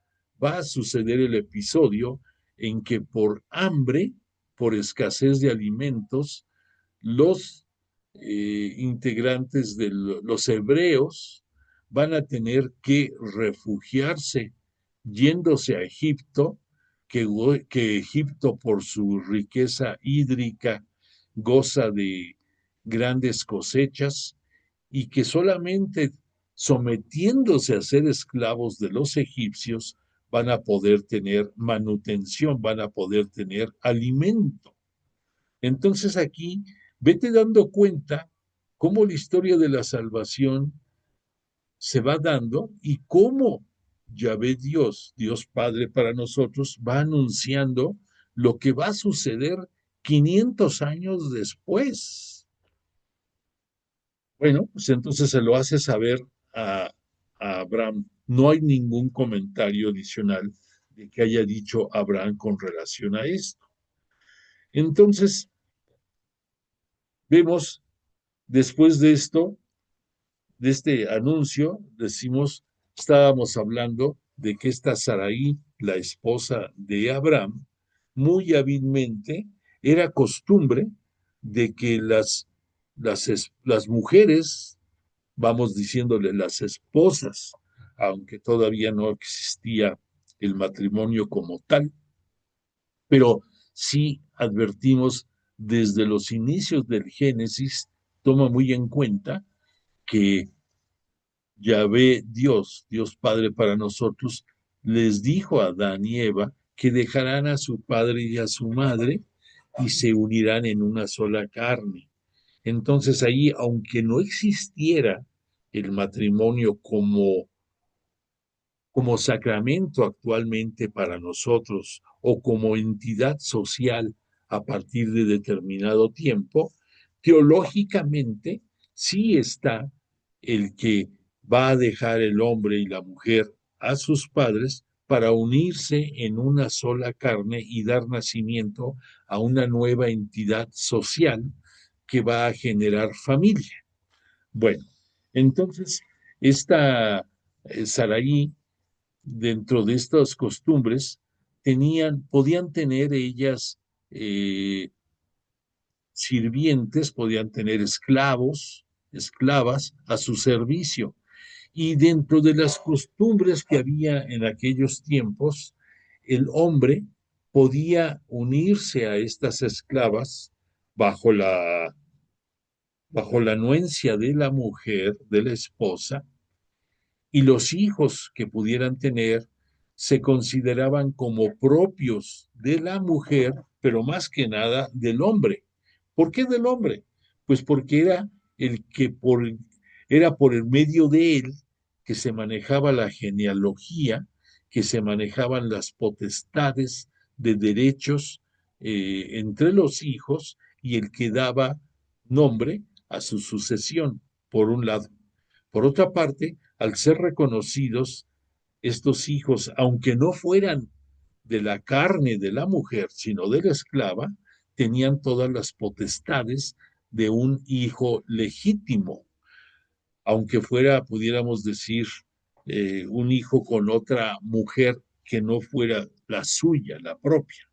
Speaker 2: va a suceder el episodio en que por hambre, por escasez de alimentos, los integrantes de los hebreos van a tener que refugiarse yéndose a Egipto, que Egipto por su riqueza hídrica goza de grandes cosechas y que solamente sometiéndose a ser esclavos de los egipcios van a poder tener manutención, van a poder tener alimento. Entonces aquí vete dando cuenta cómo la historia de la salvación se va dando y cómo Yahvé Dios, Dios Padre para nosotros, va anunciando lo que va a suceder 500 años después. Bueno, pues entonces se lo hace saber a Abraham. No hay ningún comentario adicional de que haya dicho Abraham con relación a esto. Entonces, vemos después de esto, de este anuncio, estábamos hablando de que esta Sarai, la esposa de Abraham, muy hábilmente era costumbre de que las mujeres, vamos diciéndole las esposas, aunque todavía no existía el matrimonio como tal, pero sí advertimos desde los inicios del Génesis, toma muy en cuenta que Yahvé Dios, Dios Padre para nosotros, les dijo a Adán y Eva que dejarán a su padre y a su madre y se unirán en una sola carne. Entonces ahí, aunque no existiera el matrimonio como sacramento actualmente para nosotros o como entidad social a partir de determinado tiempo, teológicamente sí está el que va a dejar el hombre y la mujer a sus padres para unirse en una sola carne y dar nacimiento a una nueva entidad social que va a generar familia. Bueno, entonces esta Saraí, dentro de estas costumbres, podían tener ellas sirvientes, podían tener esclavos, esclavas a su servicio. Y dentro de las costumbres que había en aquellos tiempos, el hombre podía unirse a estas esclavas bajo bajo la anuencia de la mujer, de la esposa, y los hijos que pudieran tener se consideraban como propios de la mujer, pero más que nada del hombre. ¿Por qué del hombre? Pues porque era el que era por el medio de él que se manejaba la genealogía, que se manejaban las potestades de derechos entre los hijos y el que daba nombre a su sucesión, por un lado. Por otra parte, al ser reconocidos estos hijos, aunque no fueran de la carne de la mujer, sino de la esclava, tenían todas las potestades de un hijo legítimo, aunque fuera, pudiéramos decir, un hijo con otra mujer que no fuera la suya, la propia.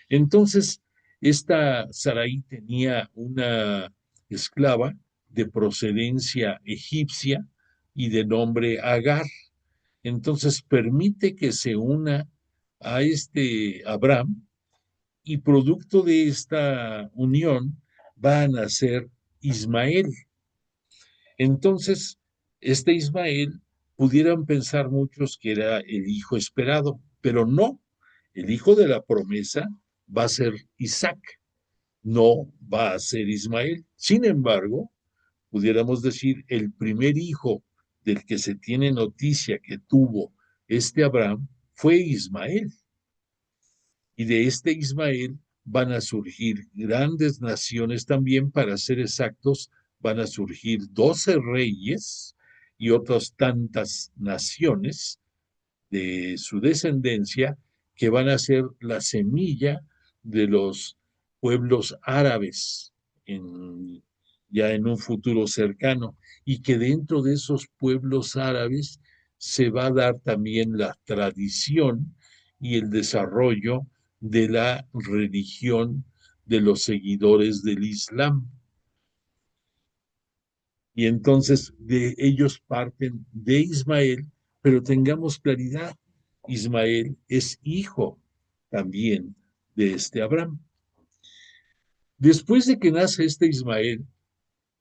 Speaker 2: Entonces, esta Sarai tenía una esclava de procedencia egipcia y de nombre Agar. Entonces permite que se una a este Abraham y producto de esta unión va a nacer Ismael. Entonces, Este Ismael pudieran pensar muchos que era el hijo esperado, pero no, el hijo de la promesa va a ser Isaac, no va a ser Ismael. Sin embargo, pudiéramos decir, el primer hijo del que se tiene noticia que tuvo este Abraham fue Ismael. Y de este Ismael van a surgir grandes naciones también, para ser exactos, van a surgir 12 reyes y otras tantas naciones de su descendencia que van a ser la semilla de los pueblos árabes en, ya en un futuro cercano, y que dentro de esos pueblos árabes se va a dar también la tradición y el desarrollo de la religión de los seguidores del Islam. Y entonces de ellos parten de Ismael, pero tengamos claridad, Ismael es hijo también de este Abraham. Después de que nace este Ismael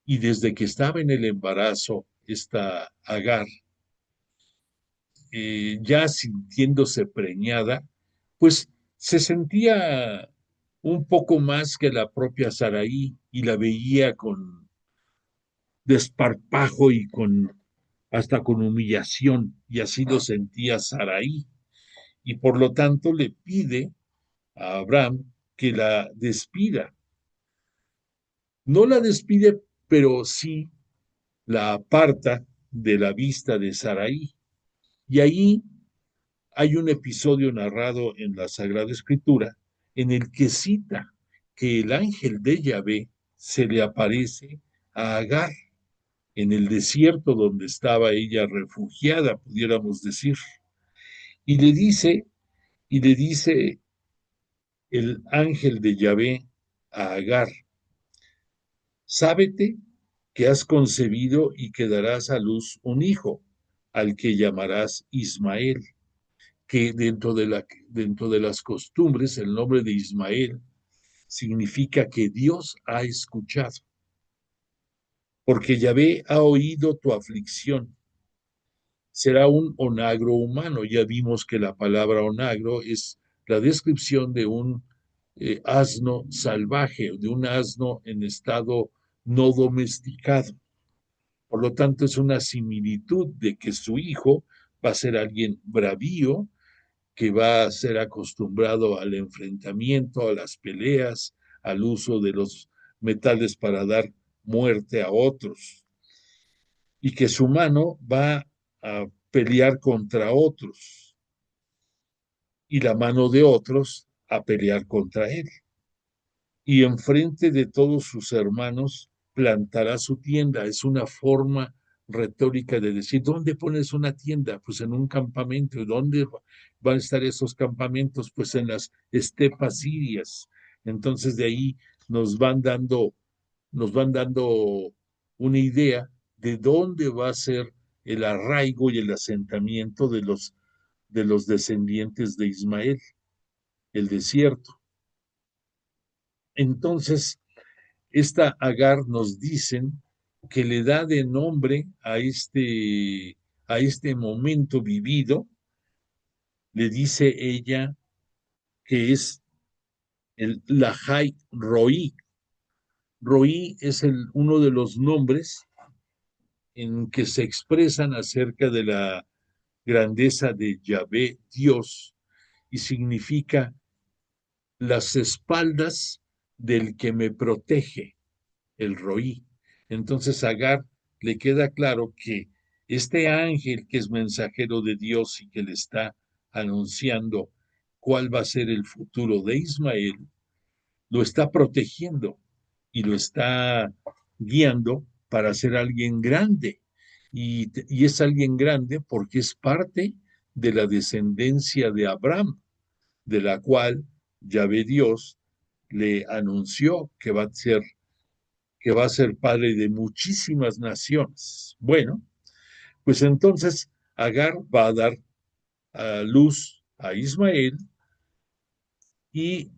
Speaker 2: y desde que estaba en el embarazo esta Agar, ya sintiéndose preñada, pues se sentía un poco más que la propia Saraí y la veía con desparpajo y con hasta con humillación, y así lo sentía Saraí, y por lo tanto le pide a Abraham que la despida. No la despide, pero sí la aparta de la vista de Saraí. Y ahí hay un episodio narrado en la Sagrada Escritura en el que cita que el ángel de Yahvé se le aparece a Agar en el desierto donde estaba ella refugiada, pudiéramos decir, y le dice el ángel de Yahvé a Agar: sábete que has concebido y que darás a luz un hijo, al que llamarás Ismael, que dentro de las costumbres el nombre de Ismael significa que Dios ha escuchado, porque Yahvé ha oído tu aflicción. Será un onagro humano. Ya vimos que la palabra onagro es la descripción de un asno salvaje, de un asno en estado no domesticado. Por lo tanto, es una similitud de que su hijo va a ser alguien bravío, que va a ser acostumbrado al enfrentamiento, a las peleas, al uso de los metales para dar muerte a otros, y que su mano va a pelear contra otros y la mano de otros a pelear contra él. Y enfrente de todos sus hermanos plantará su tienda. Es una forma retórica de decir, ¿dónde pones una tienda? Pues en un campamento. ¿Y dónde van a estar esos campamentos? Pues en las estepas sirias. Entonces de ahí nos van dando, nos van dando una idea de dónde va a ser el arraigo y el asentamiento de los descendientes de Ismael, el desierto. Entonces, esta Agar nos dicen que le da de nombre a este momento vivido, le dice ella que es el Lahai Roí. Roí es uno de los nombres en que se expresan acerca de la grandeza de Yahvé Dios, y significa las espaldas del que me protege, el Roí. Entonces a Agar le queda claro que este ángel que es mensajero de Dios y que le está anunciando cuál va a ser el futuro de Ismael, lo está protegiendo y lo está guiando para ser alguien grande. Y es alguien grande porque es parte de la descendencia de Abraham, de la cual Yahvé Dios le anunció que va a ser padre de muchísimas naciones. Bueno, pues entonces Agar va a dar a luz a Ismael, y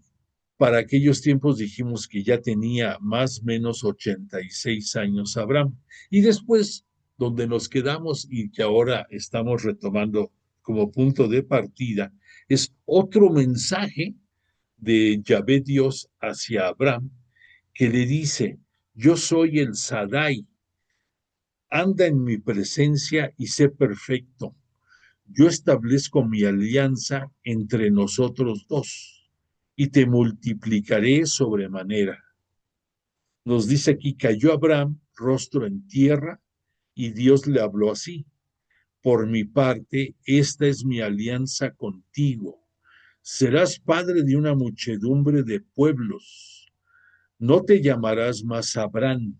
Speaker 2: para aquellos tiempos dijimos que ya tenía más o menos 86 años Abraham. Y después donde nos quedamos y que ahora estamos retomando como punto de partida, es otro mensaje de Yahvé Dios hacia Abraham, que le dice: yo soy el Sadai, anda en mi presencia y sé perfecto. Yo establezco mi alianza entre nosotros dos y te multiplicaré sobremanera. Nos dice aquí: cayó Abraham rostro en tierra y Dios le habló así: por mi parte, esta es mi alianza contigo. Serás padre de una muchedumbre de pueblos. No te llamarás más Abraham,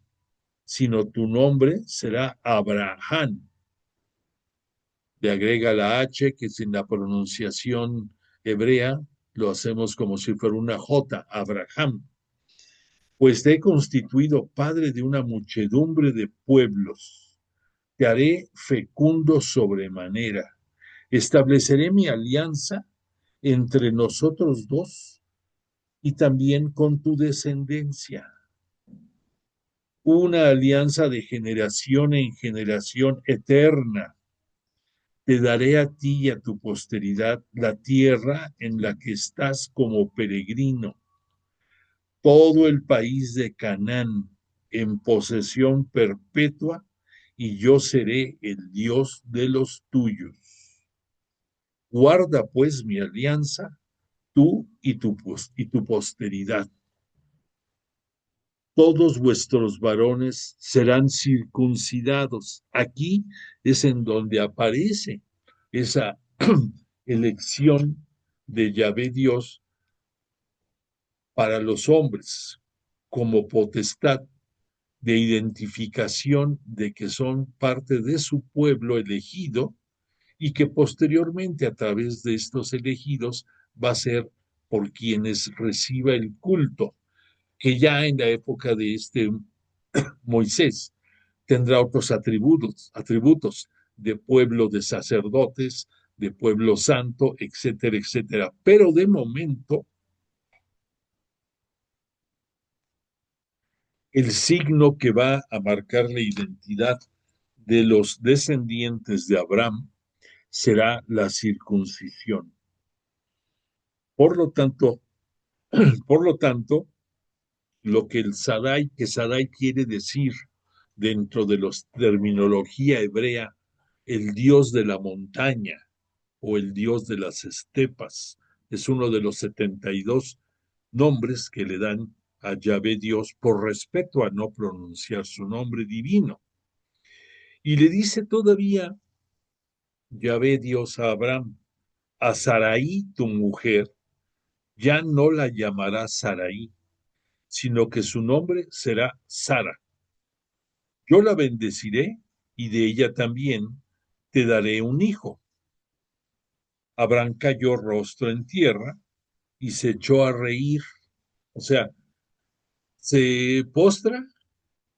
Speaker 2: sino tu nombre será Abraham. Le agrega la H, que sin la pronunciación hebrea lo hacemos como si fuera una J, Abraham. Pues te he constituido padre de una muchedumbre de pueblos. Te haré fecundo sobremanera. Estableceré mi alianza entre nosotros dos y también con tu descendencia. Una alianza de generación en generación eterna. Te daré a ti y a tu posteridad la tierra en la que estás como peregrino, todo el país de Canaán en posesión perpetua, y yo seré el Dios de los tuyos. Guarda pues mi alianza, tú y tu posteridad. Todos vuestros varones serán circuncidados. Aquí es en donde aparece esa elección de Yahvé Dios para los hombres como potestad de identificación de que son parte de su pueblo elegido, y que posteriormente a través de estos elegidos va a ser por quienes reciba el culto, que ya en la época de Moisés tendrá otros atributos de pueblo de sacerdotes, de pueblo santo, etcétera, etcétera. Pero de momento, el signo que va a marcar la identidad de los descendientes de Abraham será la circuncisión. Por lo tanto, por lo tanto, lo que Sadai quiere decir dentro de la terminología hebrea, el dios de la montaña o el dios de las estepas, es uno de los 72 nombres que le dan a Yahvé Dios por respeto a no pronunciar su nombre divino. Y le dice todavía Yahvé Dios a Abraham: a Sarai, tu mujer, ya no la llamará Sarai, sino que su nombre será Sara. Yo la bendeciré y de ella también te daré un hijo. Abraham cayó rostro en tierra y se echó a reír. O sea, se postra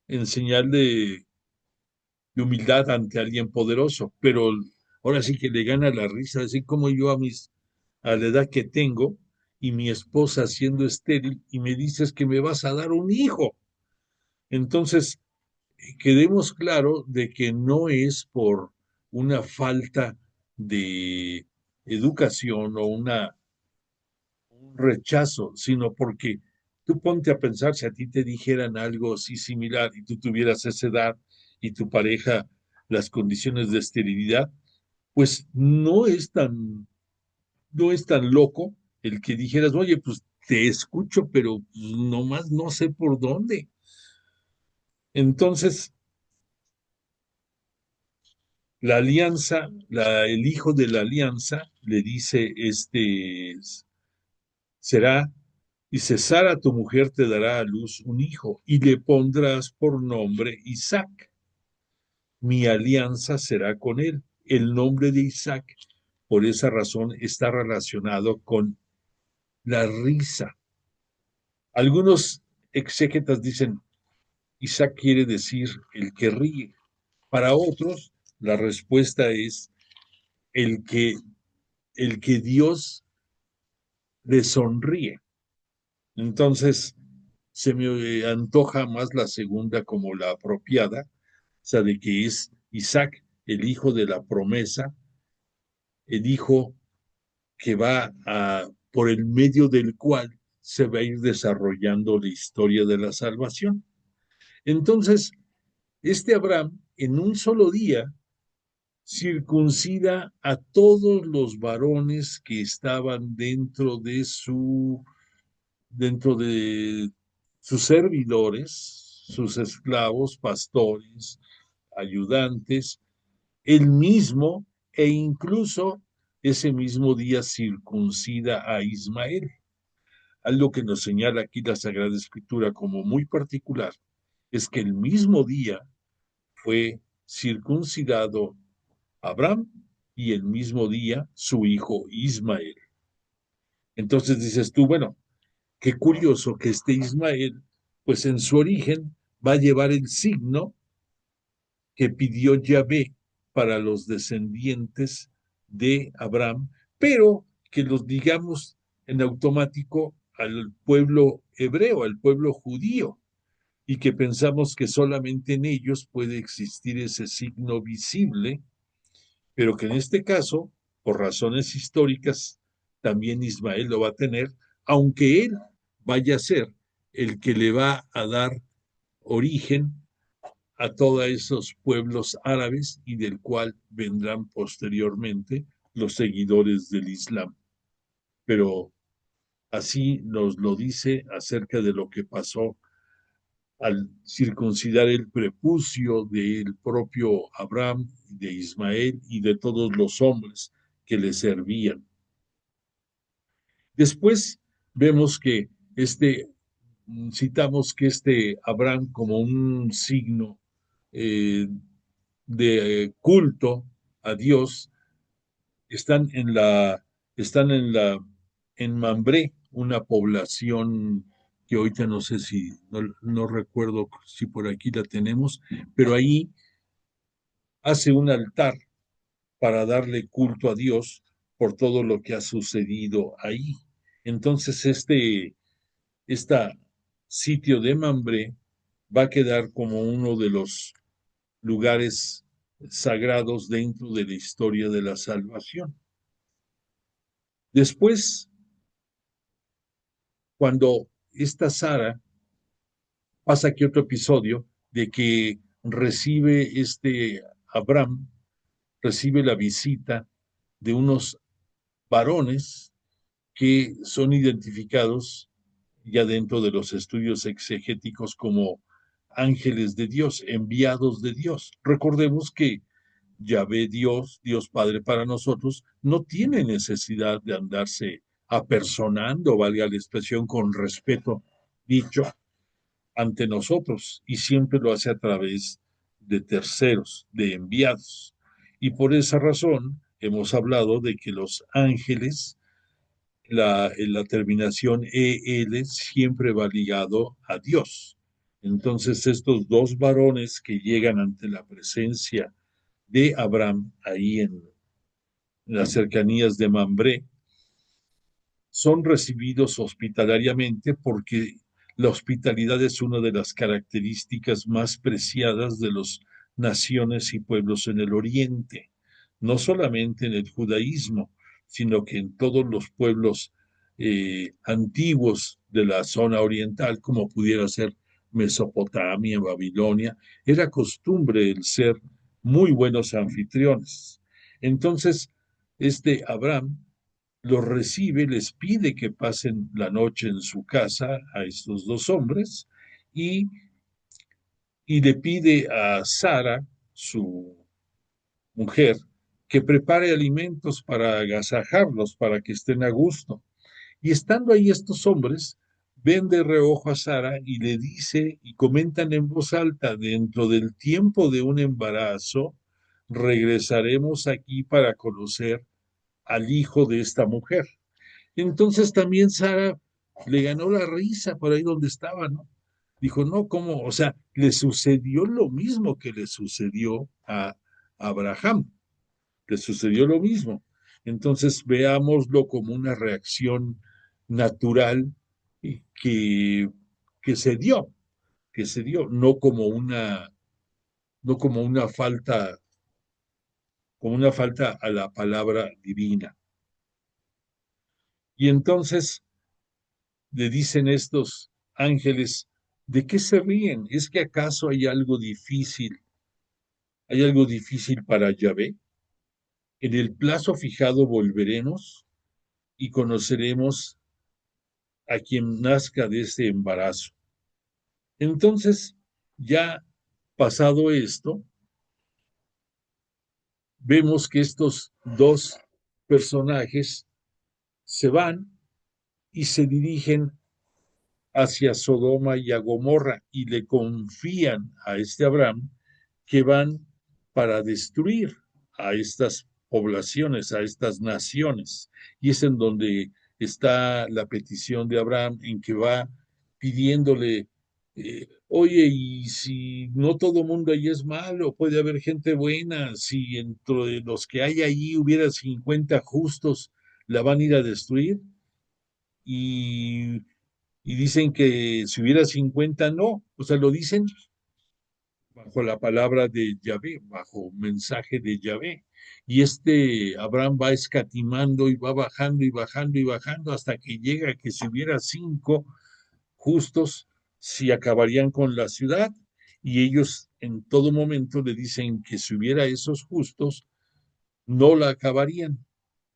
Speaker 2: en señal de humildad ante alguien poderoso, pero ahora sí que le gana la risa, así como yo a la edad que tengo, y mi esposa siendo estéril, y me dices que me vas a dar un hijo. Entonces, quedemos claro de que no es por una falta de educación o un rechazo, sino porque tú ponte a pensar, si a ti te dijeran algo así similar y tú tuvieras esa edad y tu pareja las condiciones de esterilidad, pues no es tan loco el que dijeras: oye, pues te escucho, pero nomás no sé por dónde. Entonces, la alianza, el hijo de la alianza le dice, será, dice: Sara, tu mujer, te dará a luz un hijo y le pondrás por nombre Isaac. Mi alianza será con él. El nombre de Isaac, por esa razón, está relacionado con la risa. Algunos exégetas dicen: Isaac quiere decir el que ríe. Para otros, la respuesta es el que, el que Dios le sonríe. Entonces, se me antoja más la segunda como la apropiada, o sea, de que es Isaac, el hijo de la promesa, el hijo que va por el medio del cual se va a ir desarrollando la historia de la salvación. Entonces, este Abraham, en un solo día, circuncida a todos los varones que estaban dentro de sus servidores, sus esclavos, pastores, ayudantes, él mismo, e incluso ese mismo día circuncida a Ismael. Algo que nos señala aquí la Sagrada Escritura como muy particular es que el mismo día fue circuncidado Abraham y el mismo día su hijo Ismael. Entonces dices tú, bueno, qué curioso que este Ismael, pues en su origen va a llevar el signo que pidió Yahvé para los descendientes de Abraham, pero que los digamos en automático al pueblo hebreo, al pueblo judío, y que pensamos que solamente en ellos puede existir ese signo visible, pero que en este caso, por razones históricas, también Ismael lo va a tener, aunque él vaya a ser el que le va a dar origen a todos esos pueblos árabes y del cual vendrán posteriormente los seguidores del Islam. Pero así nos lo dice acerca de lo que pasó al circuncidar el prepucio del propio Abraham, de Ismael y de todos los hombres que le servían. Después vemos que citamos que Abraham como un signo eh, de culto a Dios están en Mambré, una población que ahorita no sé si, no recuerdo si por aquí la tenemos, pero ahí hace un altar para darle culto a Dios por todo lo que ha sucedido ahí. Entonces, esta sitio de Mambré va a quedar como uno de los lugares sagrados dentro de la historia de la salvación. Después, cuando esta Sara pasa aquí otro episodio de que recibe Abraham, recibe la visita de unos varones que son identificados ya dentro de los estudios exegéticos como ángeles de Dios, enviados de Dios. Recordemos que Yahvé Dios, Dios Padre para nosotros, no tiene necesidad de andarse apersonando, valga la expresión, con respeto dicho, ante nosotros, y siempre lo hace a través de terceros, de enviados. Y por esa razón hemos hablado de que los ángeles, la terminación EL siempre va ligado a Dios. Entonces estos dos varones que llegan ante la presencia de Abraham ahí en las cercanías de Mambré, son recibidos hospitalariamente porque la hospitalidad es una de las características más preciadas de las naciones y pueblos en el Oriente, no solamente en el judaísmo, sino que en todos los pueblos antiguos de la zona oriental, como pudiera ser Mesopotamia, Babilonia, era costumbre el ser muy buenos anfitriones. Entonces, Abraham los recibe, les pide que pasen la noche en su casa a estos dos hombres y, y le pide a Sara, su mujer, que prepare alimentos para agasajarlos, para que estén a gusto. Y estando ahí estos hombres, ven de reojo a Sara y le dice y comentan en voz alta, dentro del tiempo de un embarazo, regresaremos aquí para conocer al hijo de esta mujer. Entonces también Sara le ganó la risa por ahí donde estaba, ¿no? Dijo, no, ¿cómo? O sea, le sucedió lo mismo que le sucedió a Abraham, le sucedió lo mismo. Entonces veámoslo como una reacción natural que, que se dio, que se dio, no como una falta como una falta a la palabra divina. Y entonces le dicen estos ángeles, ¿de qué se ríen? ¿Es que acaso hay algo difícil? ¿Hay algo difícil para Yahvé? En el plazo fijado volveremos y conoceremos a quien nazca de este embarazo. Entonces, ya pasado esto, vemos que estos dos personajes se van y se dirigen hacia Sodoma y a Gomorra y le confían a este Abraham que van para destruir a estas poblaciones, a estas naciones. Y es en donde está la petición de Abraham, en que va pidiéndole, oye, y si no todo mundo ahí es malo, puede haber gente buena, si dentro de los que hay allí hubiera 50 justos, la van a ir a destruir. Y y dicen que si hubiera 50 no, o sea, lo dicen bajo la palabra de Yahvé, bajo mensaje de Yahvé. Y este Abraham va escatimando y va bajando y bajando y bajando hasta que llega que si hubiera 5 justos, si acabarían con la ciudad. Y ellos en todo momento le dicen que si hubiera esos justos, no la acabarían.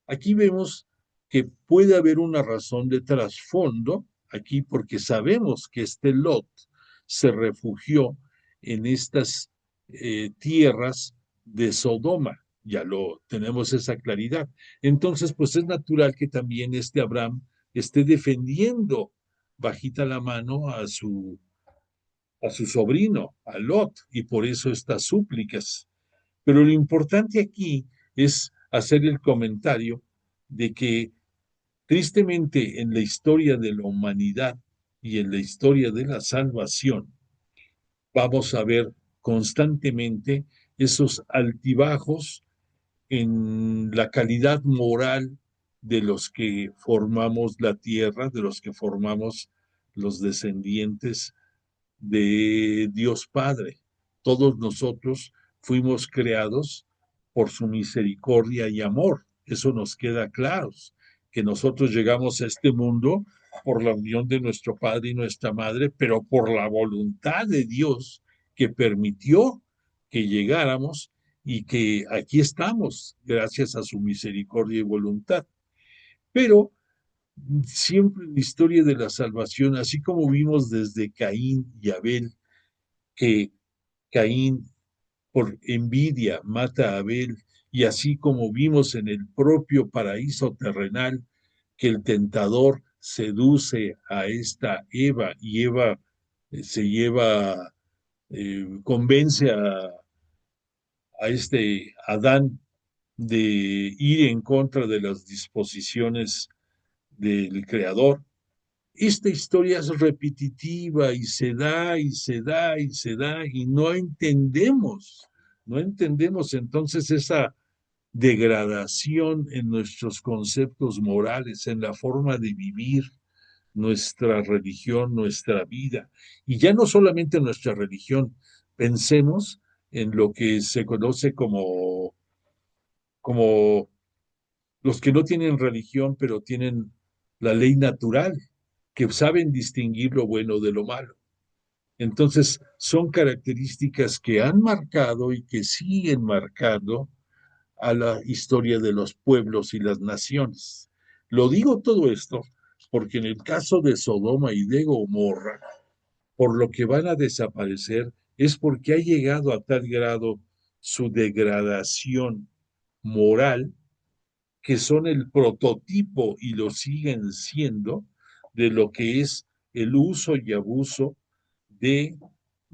Speaker 2: Aquí vemos que puede haber una razón de trasfondo aquí porque sabemos que este Lot se refugió en estas tierras de Sodoma. Ya lo tenemos esa claridad. Entonces, pues es natural que también este Abraham esté defendiendo bajita la mano a su sobrino, a Lot, y por eso estas súplicas. Pero lo importante aquí es hacer el comentario de que tristemente en la historia de la humanidad y en la historia de la salvación vamos a ver constantemente esos altibajos en la calidad moral de los que formamos la tierra, de los que formamos los descendientes de Dios Padre. Todos nosotros fuimos creados por su misericordia y amor. Eso nos queda claro, que nosotros llegamos a este mundo por la unión de nuestro Padre y nuestra Madre, pero por la voluntad de Dios que permitió que llegáramos y que aquí estamos gracias a su misericordia y voluntad. Pero siempre en la historia de la salvación, así como vimos desde Caín y Abel, que Caín por envidia mata a Abel, y así como vimos en el propio paraíso terrenal, que el tentador seduce a esta Eva y Eva se lleva, convence a este Adán de ir en contra de las disposiciones del Creador. Esta historia es repetitiva y se da y se da y se da y no entendemos entonces esa degradación en nuestros conceptos morales, en la forma de vivir nuestra religión, nuestra vida. Y ya no solamente nuestra religión, pensemos en lo que se conoce como los que no tienen religión, pero tienen la ley natural, que saben distinguir lo bueno de lo malo. Entonces, son características que han marcado y que siguen marcando a la historia de los pueblos y las naciones. Lo digo todo esto porque en el caso de Sodoma y de Gomorra, por lo que van a desaparecer es porque ha llegado a tal grado su degradación moral que son el prototipo y lo siguen siendo de lo que es el uso y abuso de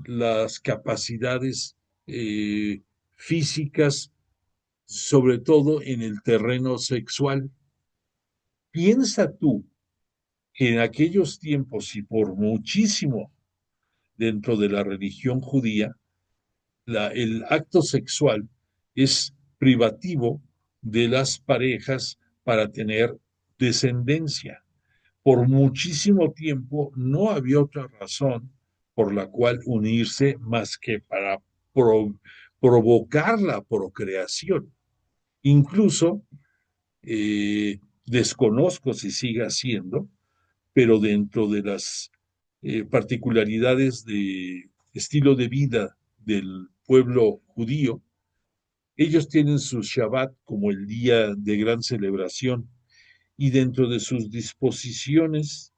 Speaker 2: las capacidades físicas, sobre todo en el terreno sexual. Piensa tú que en aquellos tiempos y por muchísimo dentro de la religión judía, el acto sexual es privativo de las parejas para tener descendencia. Por muchísimo tiempo no había otra razón por la cual unirse más que para provocar la procreación. Incluso desconozco si sigue siendo, pero dentro de las particularidades de estilo de vida del pueblo judío, ellos tienen su Shabbat como el día de gran celebración y dentro de sus disposiciones,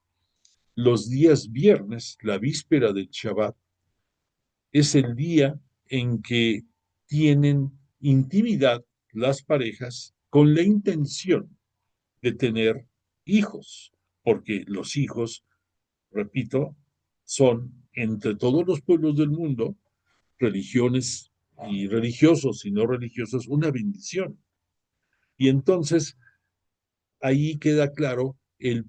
Speaker 2: los días viernes, la víspera del Shabbat, es el día en que tienen intimidad las parejas con la intención de tener hijos, porque los hijos, repito, son entre todos los pueblos del mundo, religiones y religiosos y no religiosos, una bendición. Y entonces ahí queda claro el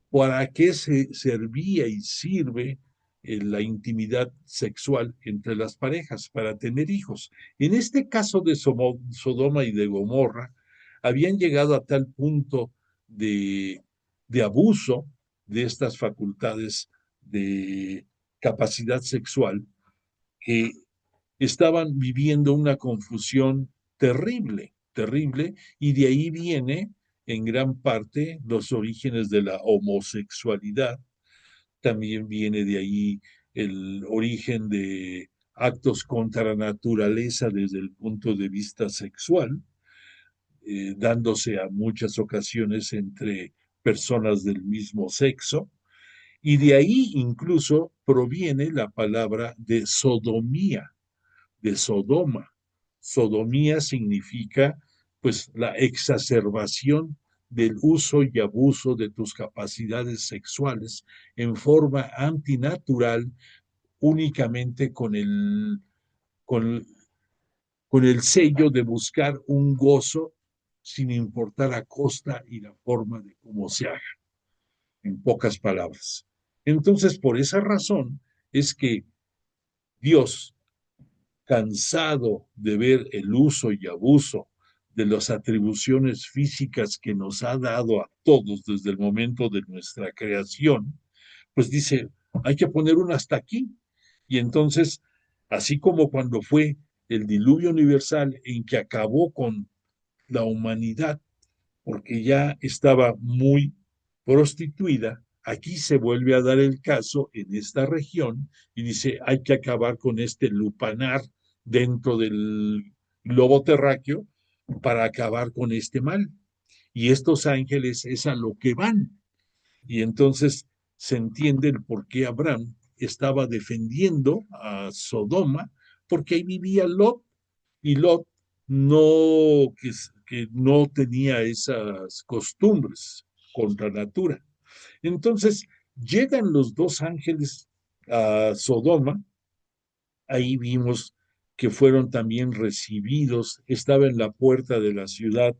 Speaker 2: para qué se servía y sirve la intimidad sexual entre las parejas, para tener hijos. En este caso de Sodoma y de Gomorra, habían llegado a tal punto de abuso de estas facultades de capacidad sexual que estaban viviendo una confusión terrible, terrible, y de ahí viene en gran parte los orígenes de la homosexualidad, también viene de ahí el origen de actos contra la naturaleza desde el punto de vista sexual, dándose a muchas ocasiones entre personas del mismo sexo, y de ahí incluso proviene la palabra de sodomía, de Sodoma. Sodomía significa pues la exacerbación del uso y abuso de tus capacidades sexuales en forma antinatural únicamente con, con el sello de buscar un gozo sin importar a costa y la forma de cómo se haga, en pocas palabras. Entonces, por esa razón es que Dios, cansado de ver el uso y abuso de las atribuciones físicas que nos ha dado a todos desde el momento de nuestra creación, pues dice, hay que poner un hasta aquí. Y entonces, así como cuando fue el diluvio universal en que acabó con la humanidad, porque ya estaba muy prostituida, aquí se vuelve a dar el caso en esta región y dice, hay que acabar con este lupanar dentro del globo terráqueo para acabar con este mal. Y estos ángeles es a lo que van. Y entonces se entiende el por qué Abraham estaba defendiendo a Sodoma, porque ahí vivía Lot, y Lot que no tenía esas costumbres contra natura. Entonces llegan los dos ángeles a Sodoma, ahí vimos que fueron también recibidos, estaba en la puerta de la ciudad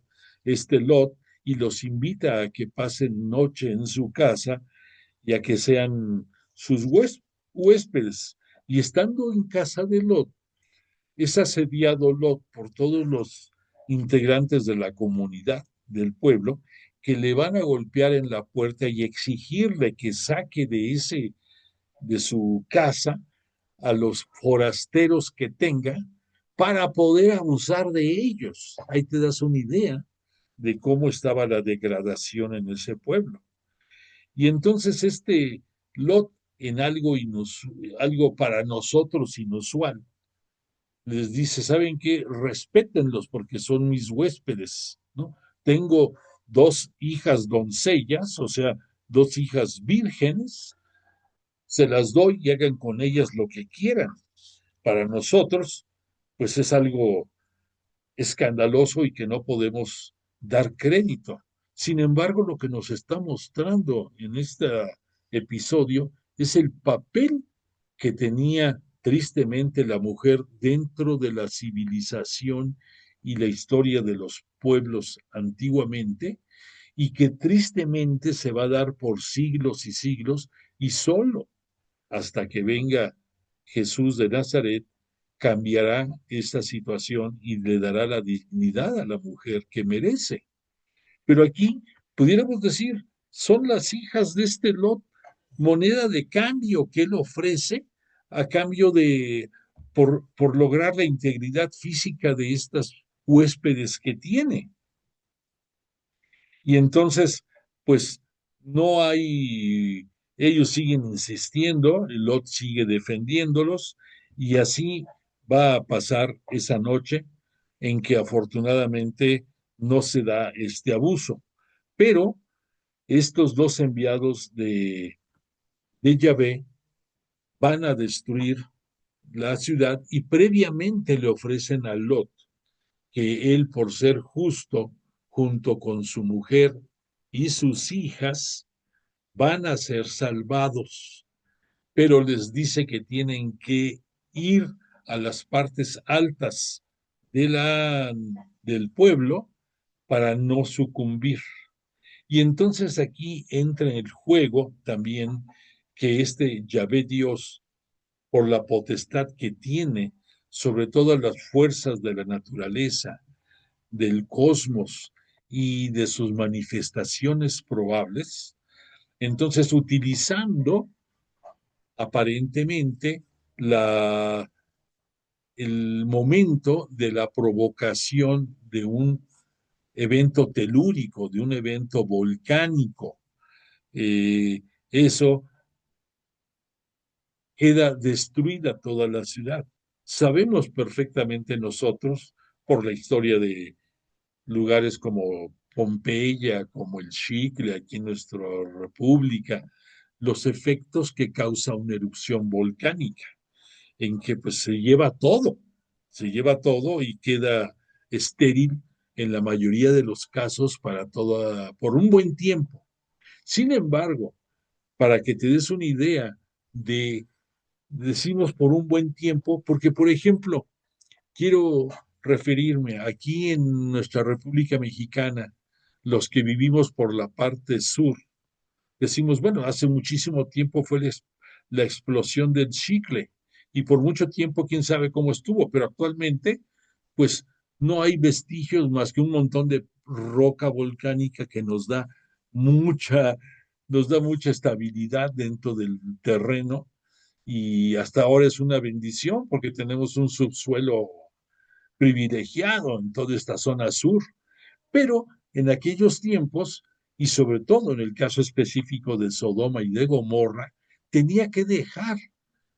Speaker 2: este Lot y los invita a que pasen noche en su casa y a que sean sus huéspedes. Y estando en casa de Lot, es asediado Lot por todos los integrantes de la comunidad del pueblo que le van a golpear en la puerta y exigirle que saque de su casa a los forasteros que tenga para poder abusar de ellos. Ahí te das una idea de cómo estaba la degradación en ese pueblo. Y entonces este Lot, en algo para nosotros inusual, les dice, ¿saben qué? Respétenlos porque son mis huéspedes, ¿no? Tengo dos hijas doncellas, o sea, dos hijas vírgenes, se las doy y hagan con ellas lo que quieran. Para nosotros, pues es algo escandaloso y que no podemos dar crédito. Sin embargo, lo que nos está mostrando en este episodio es el papel que tenía tristemente la mujer dentro de la civilización y la historia de los pueblos antiguamente y que tristemente se va a dar por siglos y siglos y solo hasta que venga Jesús de Nazaret cambiará esta situación y le dará la dignidad a la mujer que merece. Pero aquí pudiéramos decir, son las hijas de este Lot moneda de cambio que él ofrece a cambio de, por lograr la integridad física de estas huéspedes que tiene. Y entonces, pues no hay, ellos siguen insistiendo, Lot sigue defendiéndolos y así va a pasar esa noche en que afortunadamente no se da este abuso. Pero estos dos enviados de Yahvé van a destruir la ciudad y previamente le ofrecen a Lot que él, por ser justo, junto con su mujer y sus hijas, van a ser salvados, pero les dice que tienen que ir a las partes altas de del pueblo para no sucumbir. Y entonces aquí entra en el juego también que este Yahvé Dios, por la potestad que tiene sobre todas las fuerzas de la naturaleza, del cosmos y de sus manifestaciones probables, entonces utilizando aparentemente el momento de la provocación de un evento telúrico, de un evento volcánico. Eso queda destruida toda la ciudad. Sabemos perfectamente nosotros, por la historia de lugares como Pompeya, como el Chicle, aquí en nuestra república, los efectos que causa una erupción volcánica, en que pues se lleva todo y queda estéril en la mayoría de los casos para toda, por un buen tiempo. Sin embargo, para que te des una idea de, decimos por un buen tiempo, porque por ejemplo, quiero referirme aquí en nuestra República Mexicana, los que vivimos por la parte sur, decimos, bueno, hace muchísimo tiempo fue la explosión del Chicle y por mucho tiempo quién sabe cómo estuvo, pero actualmente pues no hay vestigios más que un montón de roca volcánica que mucha, nos da mucha estabilidad dentro del terreno y hasta ahora es una bendición porque tenemos un subsuelo privilegiado en toda esta zona sur, pero en aquellos tiempos, y sobre todo en el caso específico de Sodoma y de Gomorra, tenía que dejar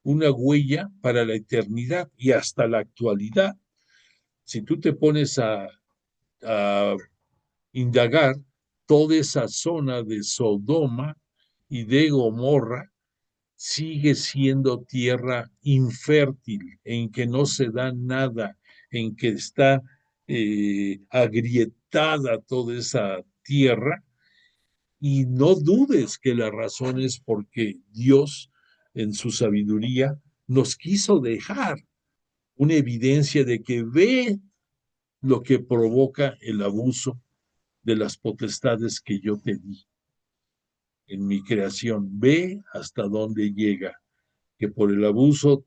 Speaker 2: una huella para la eternidad y hasta la actualidad. Si tú te pones a indagar toda esa zona de Sodoma y de Gomorra, sigue siendo tierra infértil, en que no se da nada, en que está agrietada toda esa tierra, y no dudes que la razón es porque Dios, en su sabiduría, nos quiso dejar una evidencia de que ve lo que provoca el abuso de las potestades que yo te di en mi creación. Ve hasta dónde llega, que por el abuso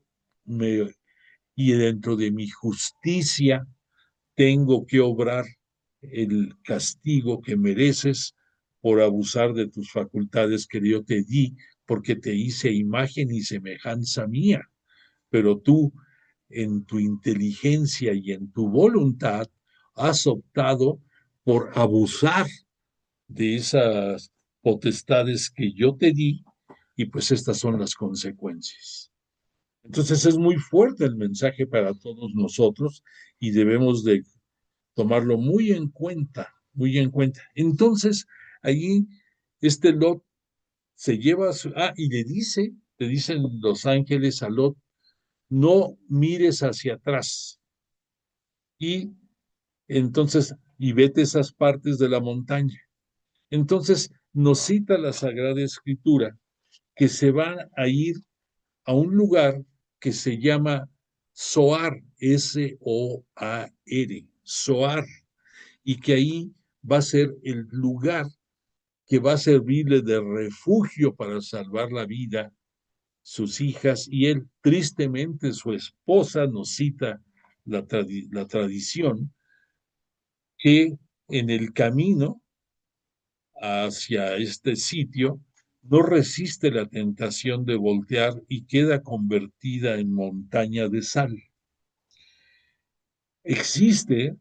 Speaker 2: y dentro de mi justicia tengo que obrar el castigo que mereces por abusar de tus facultades que yo te di, porque te hice imagen y semejanza mía. Pero tú, en tu inteligencia y en tu voluntad, has optado por abusar de esas potestades que yo te di, y pues estas son las consecuencias. Entonces es muy fuerte el mensaje para todos nosotros y debemos de tomarlo muy en cuenta, muy en cuenta. Entonces, allí este Lot se lleva y le dicen los ángeles a Lot, no mires hacia atrás y entonces, y vete esas partes de la montaña. Entonces nos cita la Sagrada Escritura que se van a ir a un lugar que se llama Zoar, S-O-A-R, Zoar, y que ahí va a ser el lugar que va a servirle de refugio para salvar la vida, sus hijas y él. Tristemente, su esposa nos cita la tradición que en el camino hacia este sitio no resiste la tentación de voltear y queda convertida en montaña de sal. Existe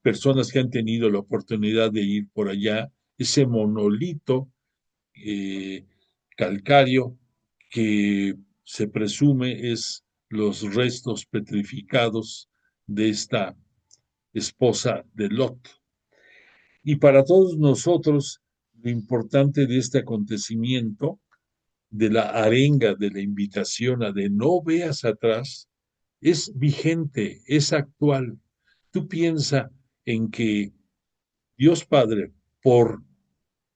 Speaker 2: personas que han tenido la oportunidad de ir por allá, ese monolito eh, calcáreo que se presume es los restos petrificados de esta esposa de Lot. Y para todos nosotros, lo importante de este acontecimiento, de la arenga, de la invitación a de no veas atrás, es vigente, es actual. Tú piensa en que Dios Padre, por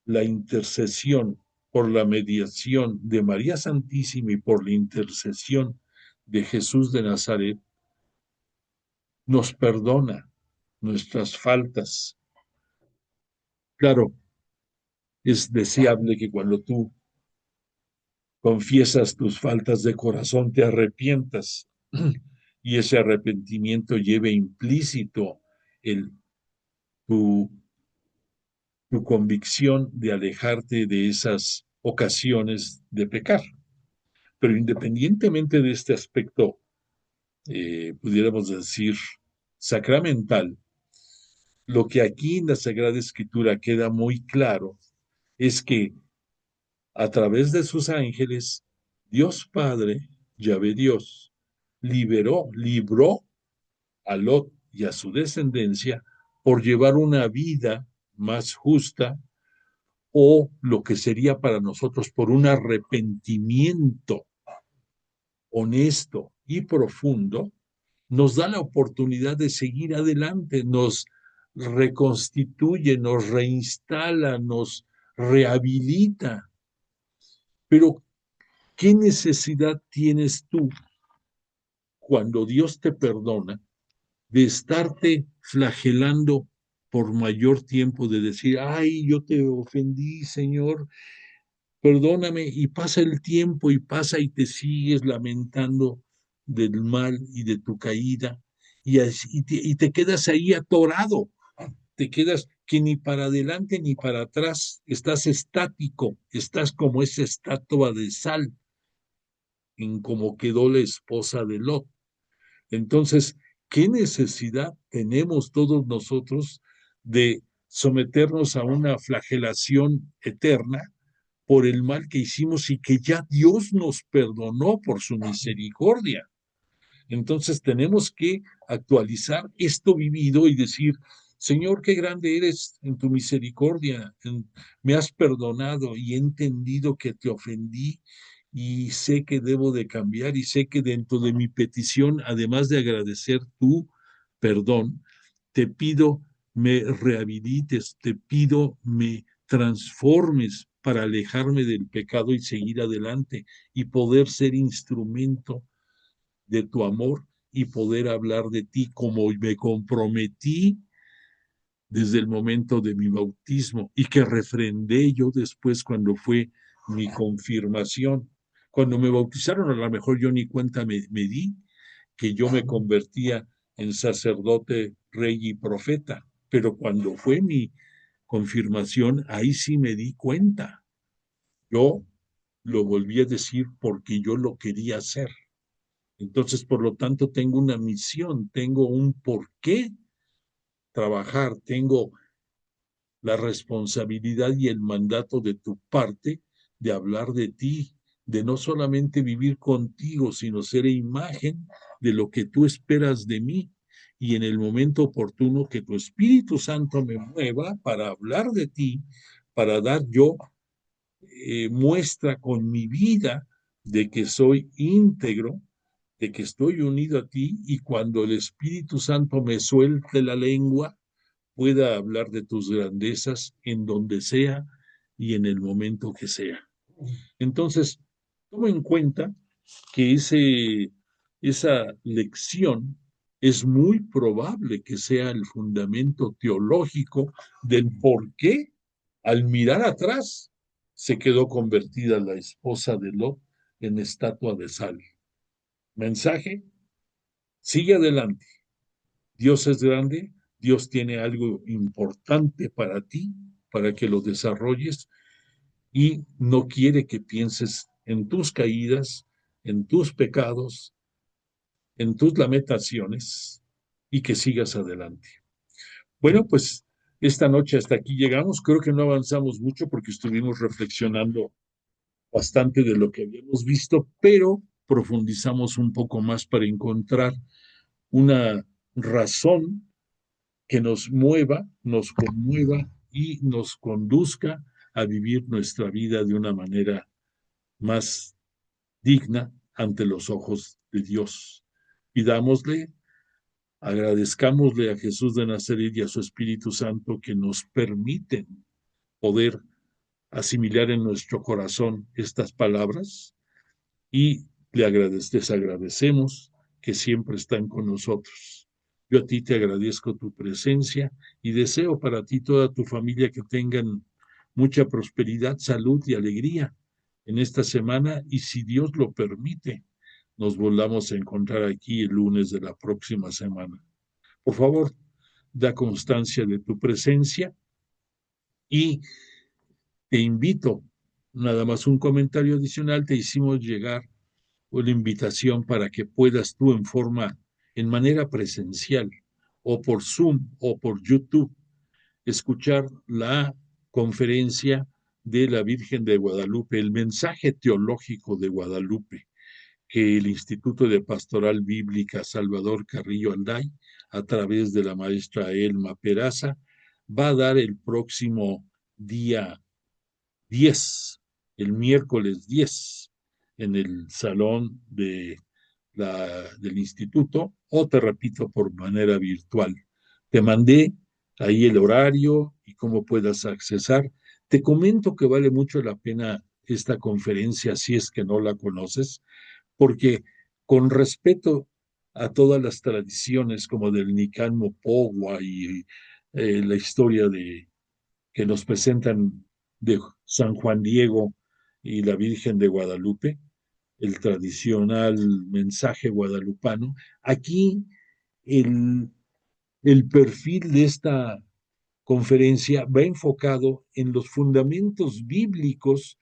Speaker 2: la intercesión, por la mediación de María Santísima y por la intercesión de Jesús de Nazaret, nos perdona nuestras faltas. Claro, es deseable que cuando tú confiesas tus faltas de corazón, te arrepientas y ese arrepentimiento lleve implícito el, tu, tu convicción de alejarte de esas ocasiones de pecar. Pero independientemente de este aspecto, pudiéramos decir, sacramental, lo que aquí en la Sagrada Escritura queda muy claro es que a través de sus ángeles, Dios Padre, Yahvé Dios, libró a Lot y a su descendencia por llevar una vida más justa o lo que sería para nosotros por un arrepentimiento honesto y profundo, nos da la oportunidad de seguir adelante, nos reconstituye, nos reinstala, nos rehabilita. Pero, ¿qué necesidad tienes tú cuando Dios te perdona de estarte flagelando por mayor tiempo, de decir, ay, yo te ofendí, Señor, perdóname, y pasa el tiempo y pasa y te sigues lamentando del mal y de tu caída, y te quedas ahí atorado, te quedas que ni para adelante ni para atrás, estás estático, estás como esa estatua de sal en como quedó la esposa de Lot. Entonces, ¿qué necesidad tenemos todos nosotros de someternos a una flagelación eterna por el mal que hicimos y que ya Dios nos perdonó por su misericordia? Entonces tenemos que actualizar esto vivido y decir, Señor, qué grande eres en tu misericordia, me has perdonado y he entendido que te ofendí y sé que debo de cambiar y sé que dentro de mi petición, además de agradecer tu perdón, te pido me rehabilites, te pido me transformes para alejarme del pecado y seguir adelante y poder ser instrumento de tu amor y poder hablar de ti como me comprometí desde el momento de mi bautismo y que refrendé yo después cuando fue mi confirmación. Cuando me bautizaron, a lo mejor yo ni cuenta me di que yo me convertía en sacerdote, rey y profeta, pero cuando fue mi confirmación, ahí sí me di cuenta. Yo lo volví a decir porque yo lo quería hacer. Entonces, por lo tanto, tengo una misión, tengo un por qué trabajar, tengo la responsabilidad y el mandato de tu parte de hablar de ti, de no solamente vivir contigo, sino ser imagen de lo que tú esperas de mí. Y en el momento oportuno que tu Espíritu Santo me mueva para hablar de ti, para dar yo muestra con mi vida de que soy íntegro, de que estoy unido a ti y cuando el Espíritu Santo me suelte la lengua, pueda hablar de tus grandezas en donde sea y en el momento que sea. Entonces, toma en cuenta que esa lección es muy probable que sea el fundamento teológico del por qué al mirar atrás se quedó convertida la esposa de Lot en estatua de sal. Mensaje, sigue adelante. Dios es grande, Dios tiene algo importante para ti, para que lo desarrolles y no quiere que pienses en tus caídas, en tus pecados, en tus lamentaciones y que sigas adelante. Bueno, pues esta noche hasta aquí llegamos. Creo que no avanzamos mucho porque estuvimos reflexionando bastante de lo que habíamos visto, pero profundizamos un poco más para encontrar una razón que nos mueva, nos conmueva y nos conduzca a vivir nuestra vida de una manera más digna ante los ojos de Dios. Pidámosle, agradezcámosle a Jesús de Nazaret y a su Espíritu Santo que nos permiten poder asimilar en nuestro corazón estas palabras y les agradecemos que siempre están con nosotros. Yo a ti te agradezco tu presencia y deseo para ti y toda tu familia que tengan mucha prosperidad, salud y alegría en esta semana y si Dios lo permite, nos volvamos a encontrar aquí el lunes de la próxima semana. Por favor, da constancia de tu presencia y te invito, nada más un comentario adicional, te hicimos llegar una invitación para que puedas tú en manera presencial, o por Zoom o por YouTube, escuchar la conferencia de la Virgen de Guadalupe, el mensaje teológico de Guadalupe, que el Instituto de Pastoral Bíblica Salvador Carrillo Alday, a través de la maestra Elma Peraza, va a dar el próximo día 10, el miércoles 10, en el salón del instituto, o te repito, por manera virtual. Te mandé ahí el horario y cómo puedas accesar. Te comento que vale mucho la pena esta conferencia si es que no la conoces, porque con respeto a todas las tradiciones como del Nican Mopogua y la historia que nos presentan de San Juan Diego y la Virgen de Guadalupe, el tradicional mensaje guadalupano. Aquí el, el perfil de esta conferencia va enfocado en los fundamentos bíblicos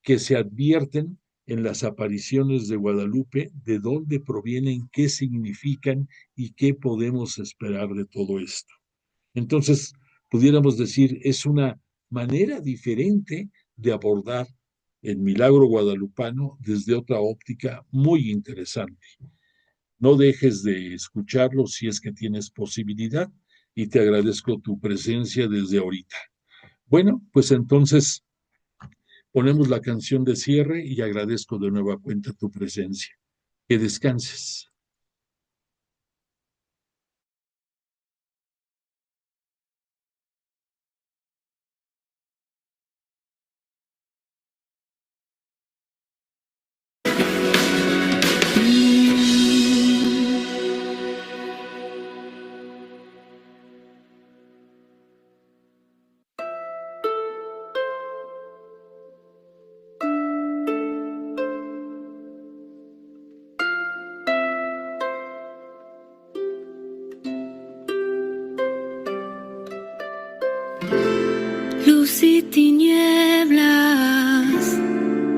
Speaker 2: que se advierten en las apariciones de Guadalupe, de dónde provienen, qué significan y qué podemos esperar de todo esto. Entonces, pudiéramos decir, es una manera diferente de abordar el milagro guadalupano desde otra óptica muy interesante. No dejes de escucharlo si es que tienes posibilidad y te agradezco tu presencia desde ahorita. Bueno, pues entonces ponemos la canción de cierre y agradezco de nueva cuenta tu presencia. Que descanses.
Speaker 1: Luz y tinieblas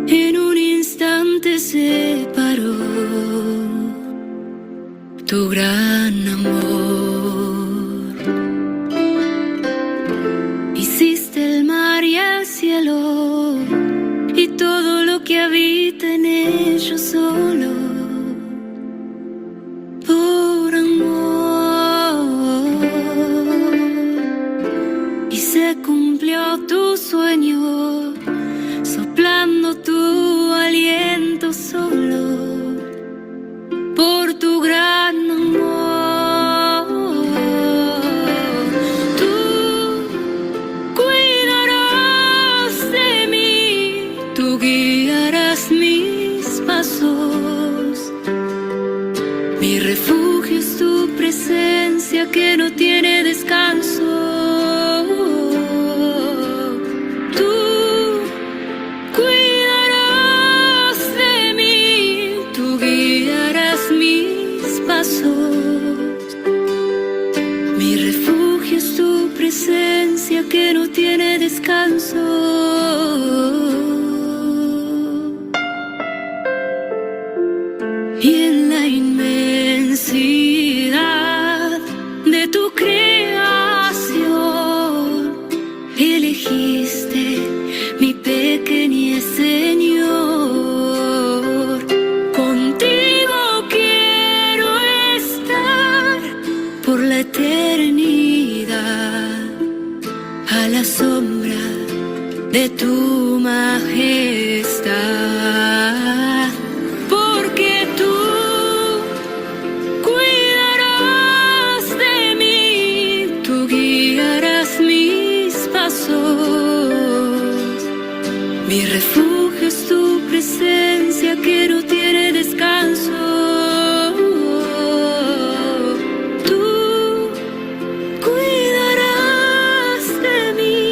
Speaker 1: en un instante separó tu gran amor. Hiciste el mar y el cielo y todo lo que habita en ellos solo por amor. Y se cumplió tu sueño, soplando tu aliento solo por tu gran amor. Tú cuidarás de mí, tú guiarás mis pasos. Mi refugio es tu presencia que no tiene descanso. Mi refugio es tu presencia que no tiene descanso. Y en la inmensidad de tu creación la sombra de tu majestad, porque tú cuidarás de mí, tú guiarás mis pasos. Mi refugio es tu presencia que no tiene descanso. Tú cuidarás de mí,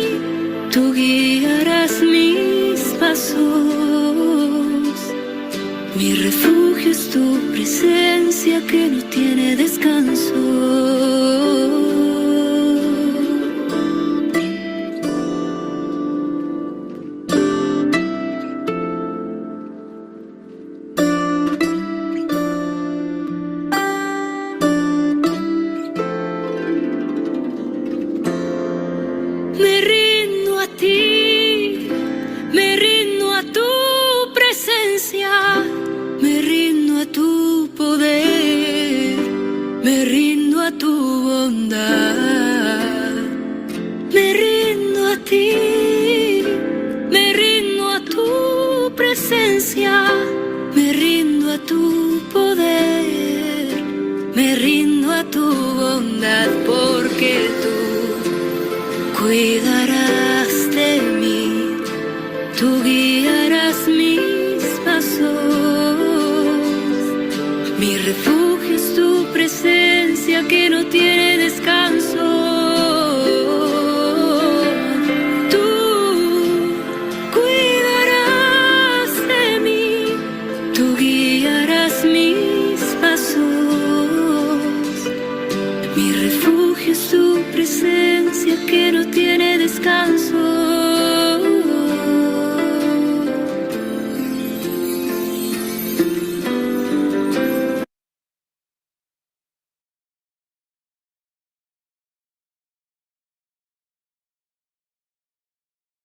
Speaker 1: tú guiarás mis pasos. Mi refugio es tu presencia que no tiene descanso. Me rindo a ti, me rindo a tu presencia, me rindo a tu poder, me rindo a tu bondad. Me rindo a ti, me rindo a tu presencia, me rindo a tu poder, me rindo a tu bondad, porque tú cuidarás de mí, tú guiarás